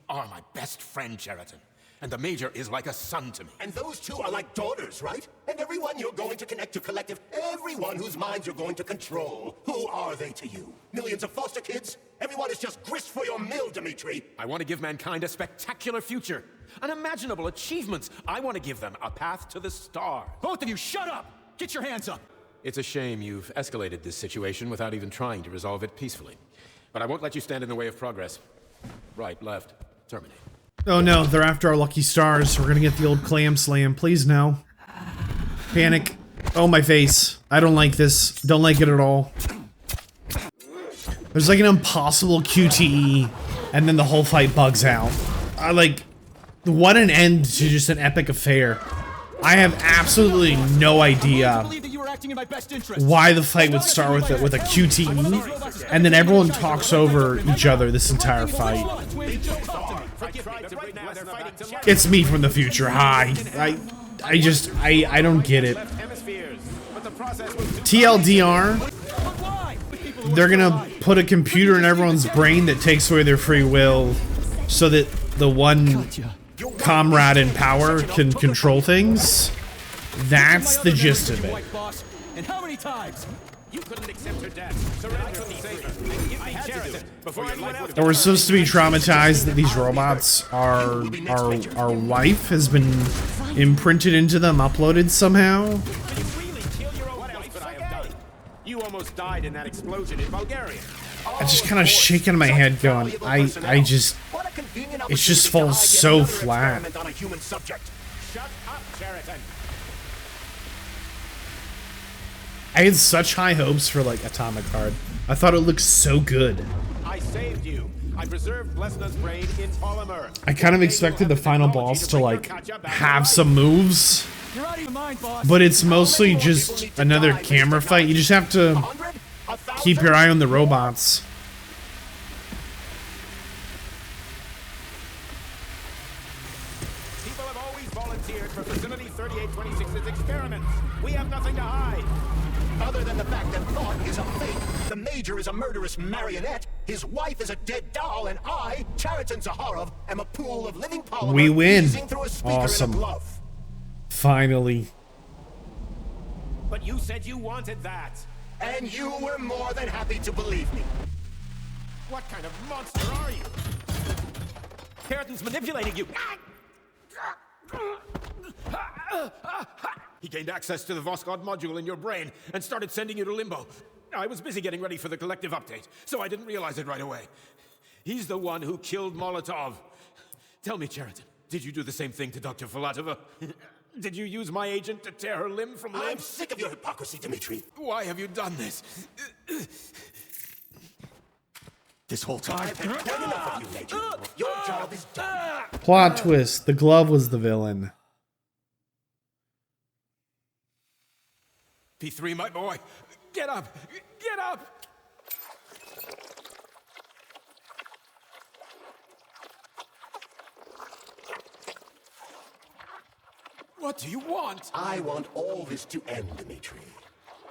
are my best friend, Cheriton. And the Major is like a son to me. And those two are like daughters, right? And everyone you're going to connect to Collective, everyone whose minds you're going to control, who are they to you? Millions of foster kids? Everyone is just grist for your mill, Dimitri. I want to give mankind a spectacular future. Unimaginable achievements. I want to give them a path to the stars. Both of you, shut up! Get your hands up! It's a shame you've escalated this situation without even trying to resolve it peacefully. But I won't let you stand in the way of progress. Right, left, terminate. Oh no, they're after our lucky stars. We're gonna get the old clam slam. Please no. Panic. Oh, my face. I don't like this. Don't like it at all. There's like an impossible QTE, and then the whole fight bugs out. What an end to just an epic affair. I have absolutely no idea why the fight would start with a QTE, and then everyone talks over each other this entire fight. It's me from the future. Hi. I don't get it. TLDR, they're gonna put a computer in everyone's brain that takes away their free will so that the one comrade in power can control things. That's the gist of it. And how many times? You couldn't accept her death. Surrender to decipher. I had to do it before anyone else. We're supposed to be traumatized that these robots our wife has been imprinted into them, uploaded somehow. You almost died in that explosion in Bulgaria. I just kind of shaking my head going, it just falls so flat. Shut up, Cheriton. I had such high hopes for like Atomic Heart. I thought it looked so good. I saved you. I preserved Blesna's brain in polymer. I kind of expected the final boss to like have some moves, but it's mostly just another camera fight. You just have to keep your eye on the robots. People have always volunteered for Facility 3826's experiments. We have nothing to hide. Other than the fact that thought is a fake, the Major is a murderous marionette, his wife is a dead doll, and I, Cheriton Zaharov, am a pool of living polymer. We win. Through a speaker Awesome. in a glove. Finally. But you said you wanted that. And you were more than happy to believe me. What kind of monster are you? Cheriton's manipulating you. He gained access to the Voskhod module in your brain and started sending you to limbo. I was busy getting ready for the collective update, so I didn't realize it right away. He's the one who killed Molotov. Tell me, Cheriton, did you do the same thing to Dr. Filatova? Did you use my agent to tear her limb from limb? I'm sick of your hypocrisy, Dimitri. Why have you done this? This whole time? I've had done enough of you, Major. Your job is done. Plot twist. The glove was the villain. P3, my boy, get up! Get up! What do you want? I want all this to end, Dimitri.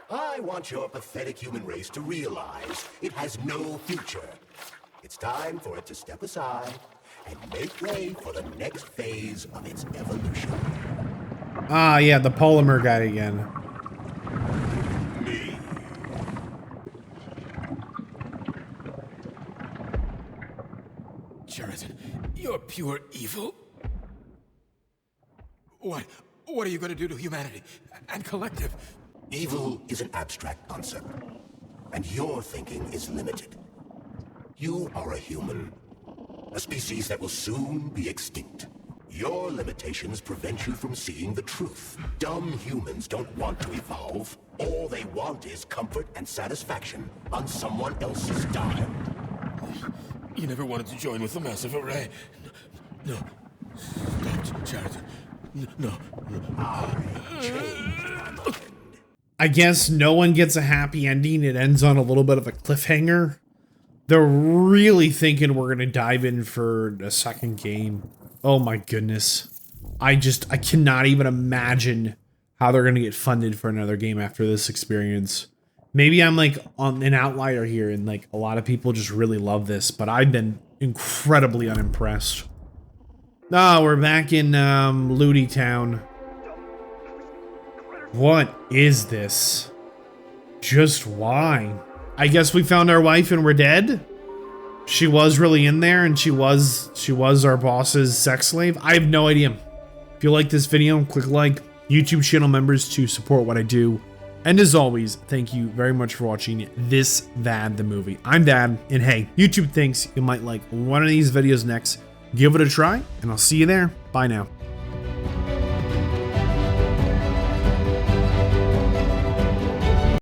I want your pathetic human race to realize it has no future. It's time for it to step aside and make way for the next phase of its evolution. Ah, yeah, the polymer guy again. Me. Cheriton, you're pure evil. What are you going to do to humanity and collective? Evil is an abstract concept, and your thinking is limited. You are a human, a species that will soon be extinct. Your limitations prevent you from seeing the truth. Dumb humans don't want to evolve. All they want is comfort and satisfaction on someone else's dime. You never wanted to join with the massive array. No. Don't, Cheriton. No. I guess no one gets a happy ending. It ends on a little bit of a cliffhanger. They're really thinking we're gonna dive in for a second game. Oh my goodness. I cannot even imagine how they're gonna get funded for another game after this experience. Maybe I'm like on an outlier here and like a lot of people just really love this, but I've been incredibly unimpressed. Ah, we're back in Looney Town. What is this? Just why? I guess we found our wife and we're dead? She was really in there and she was our boss's sex slave? I have no idea. If you like this video, click like. YouTube channel members to support what I do. And as always, thank you very much for watching this Vadd the Movie. I'm Vadd, and hey, YouTube thinks you might like one of these videos next. Give it a try, and I'll see you there. Bye now.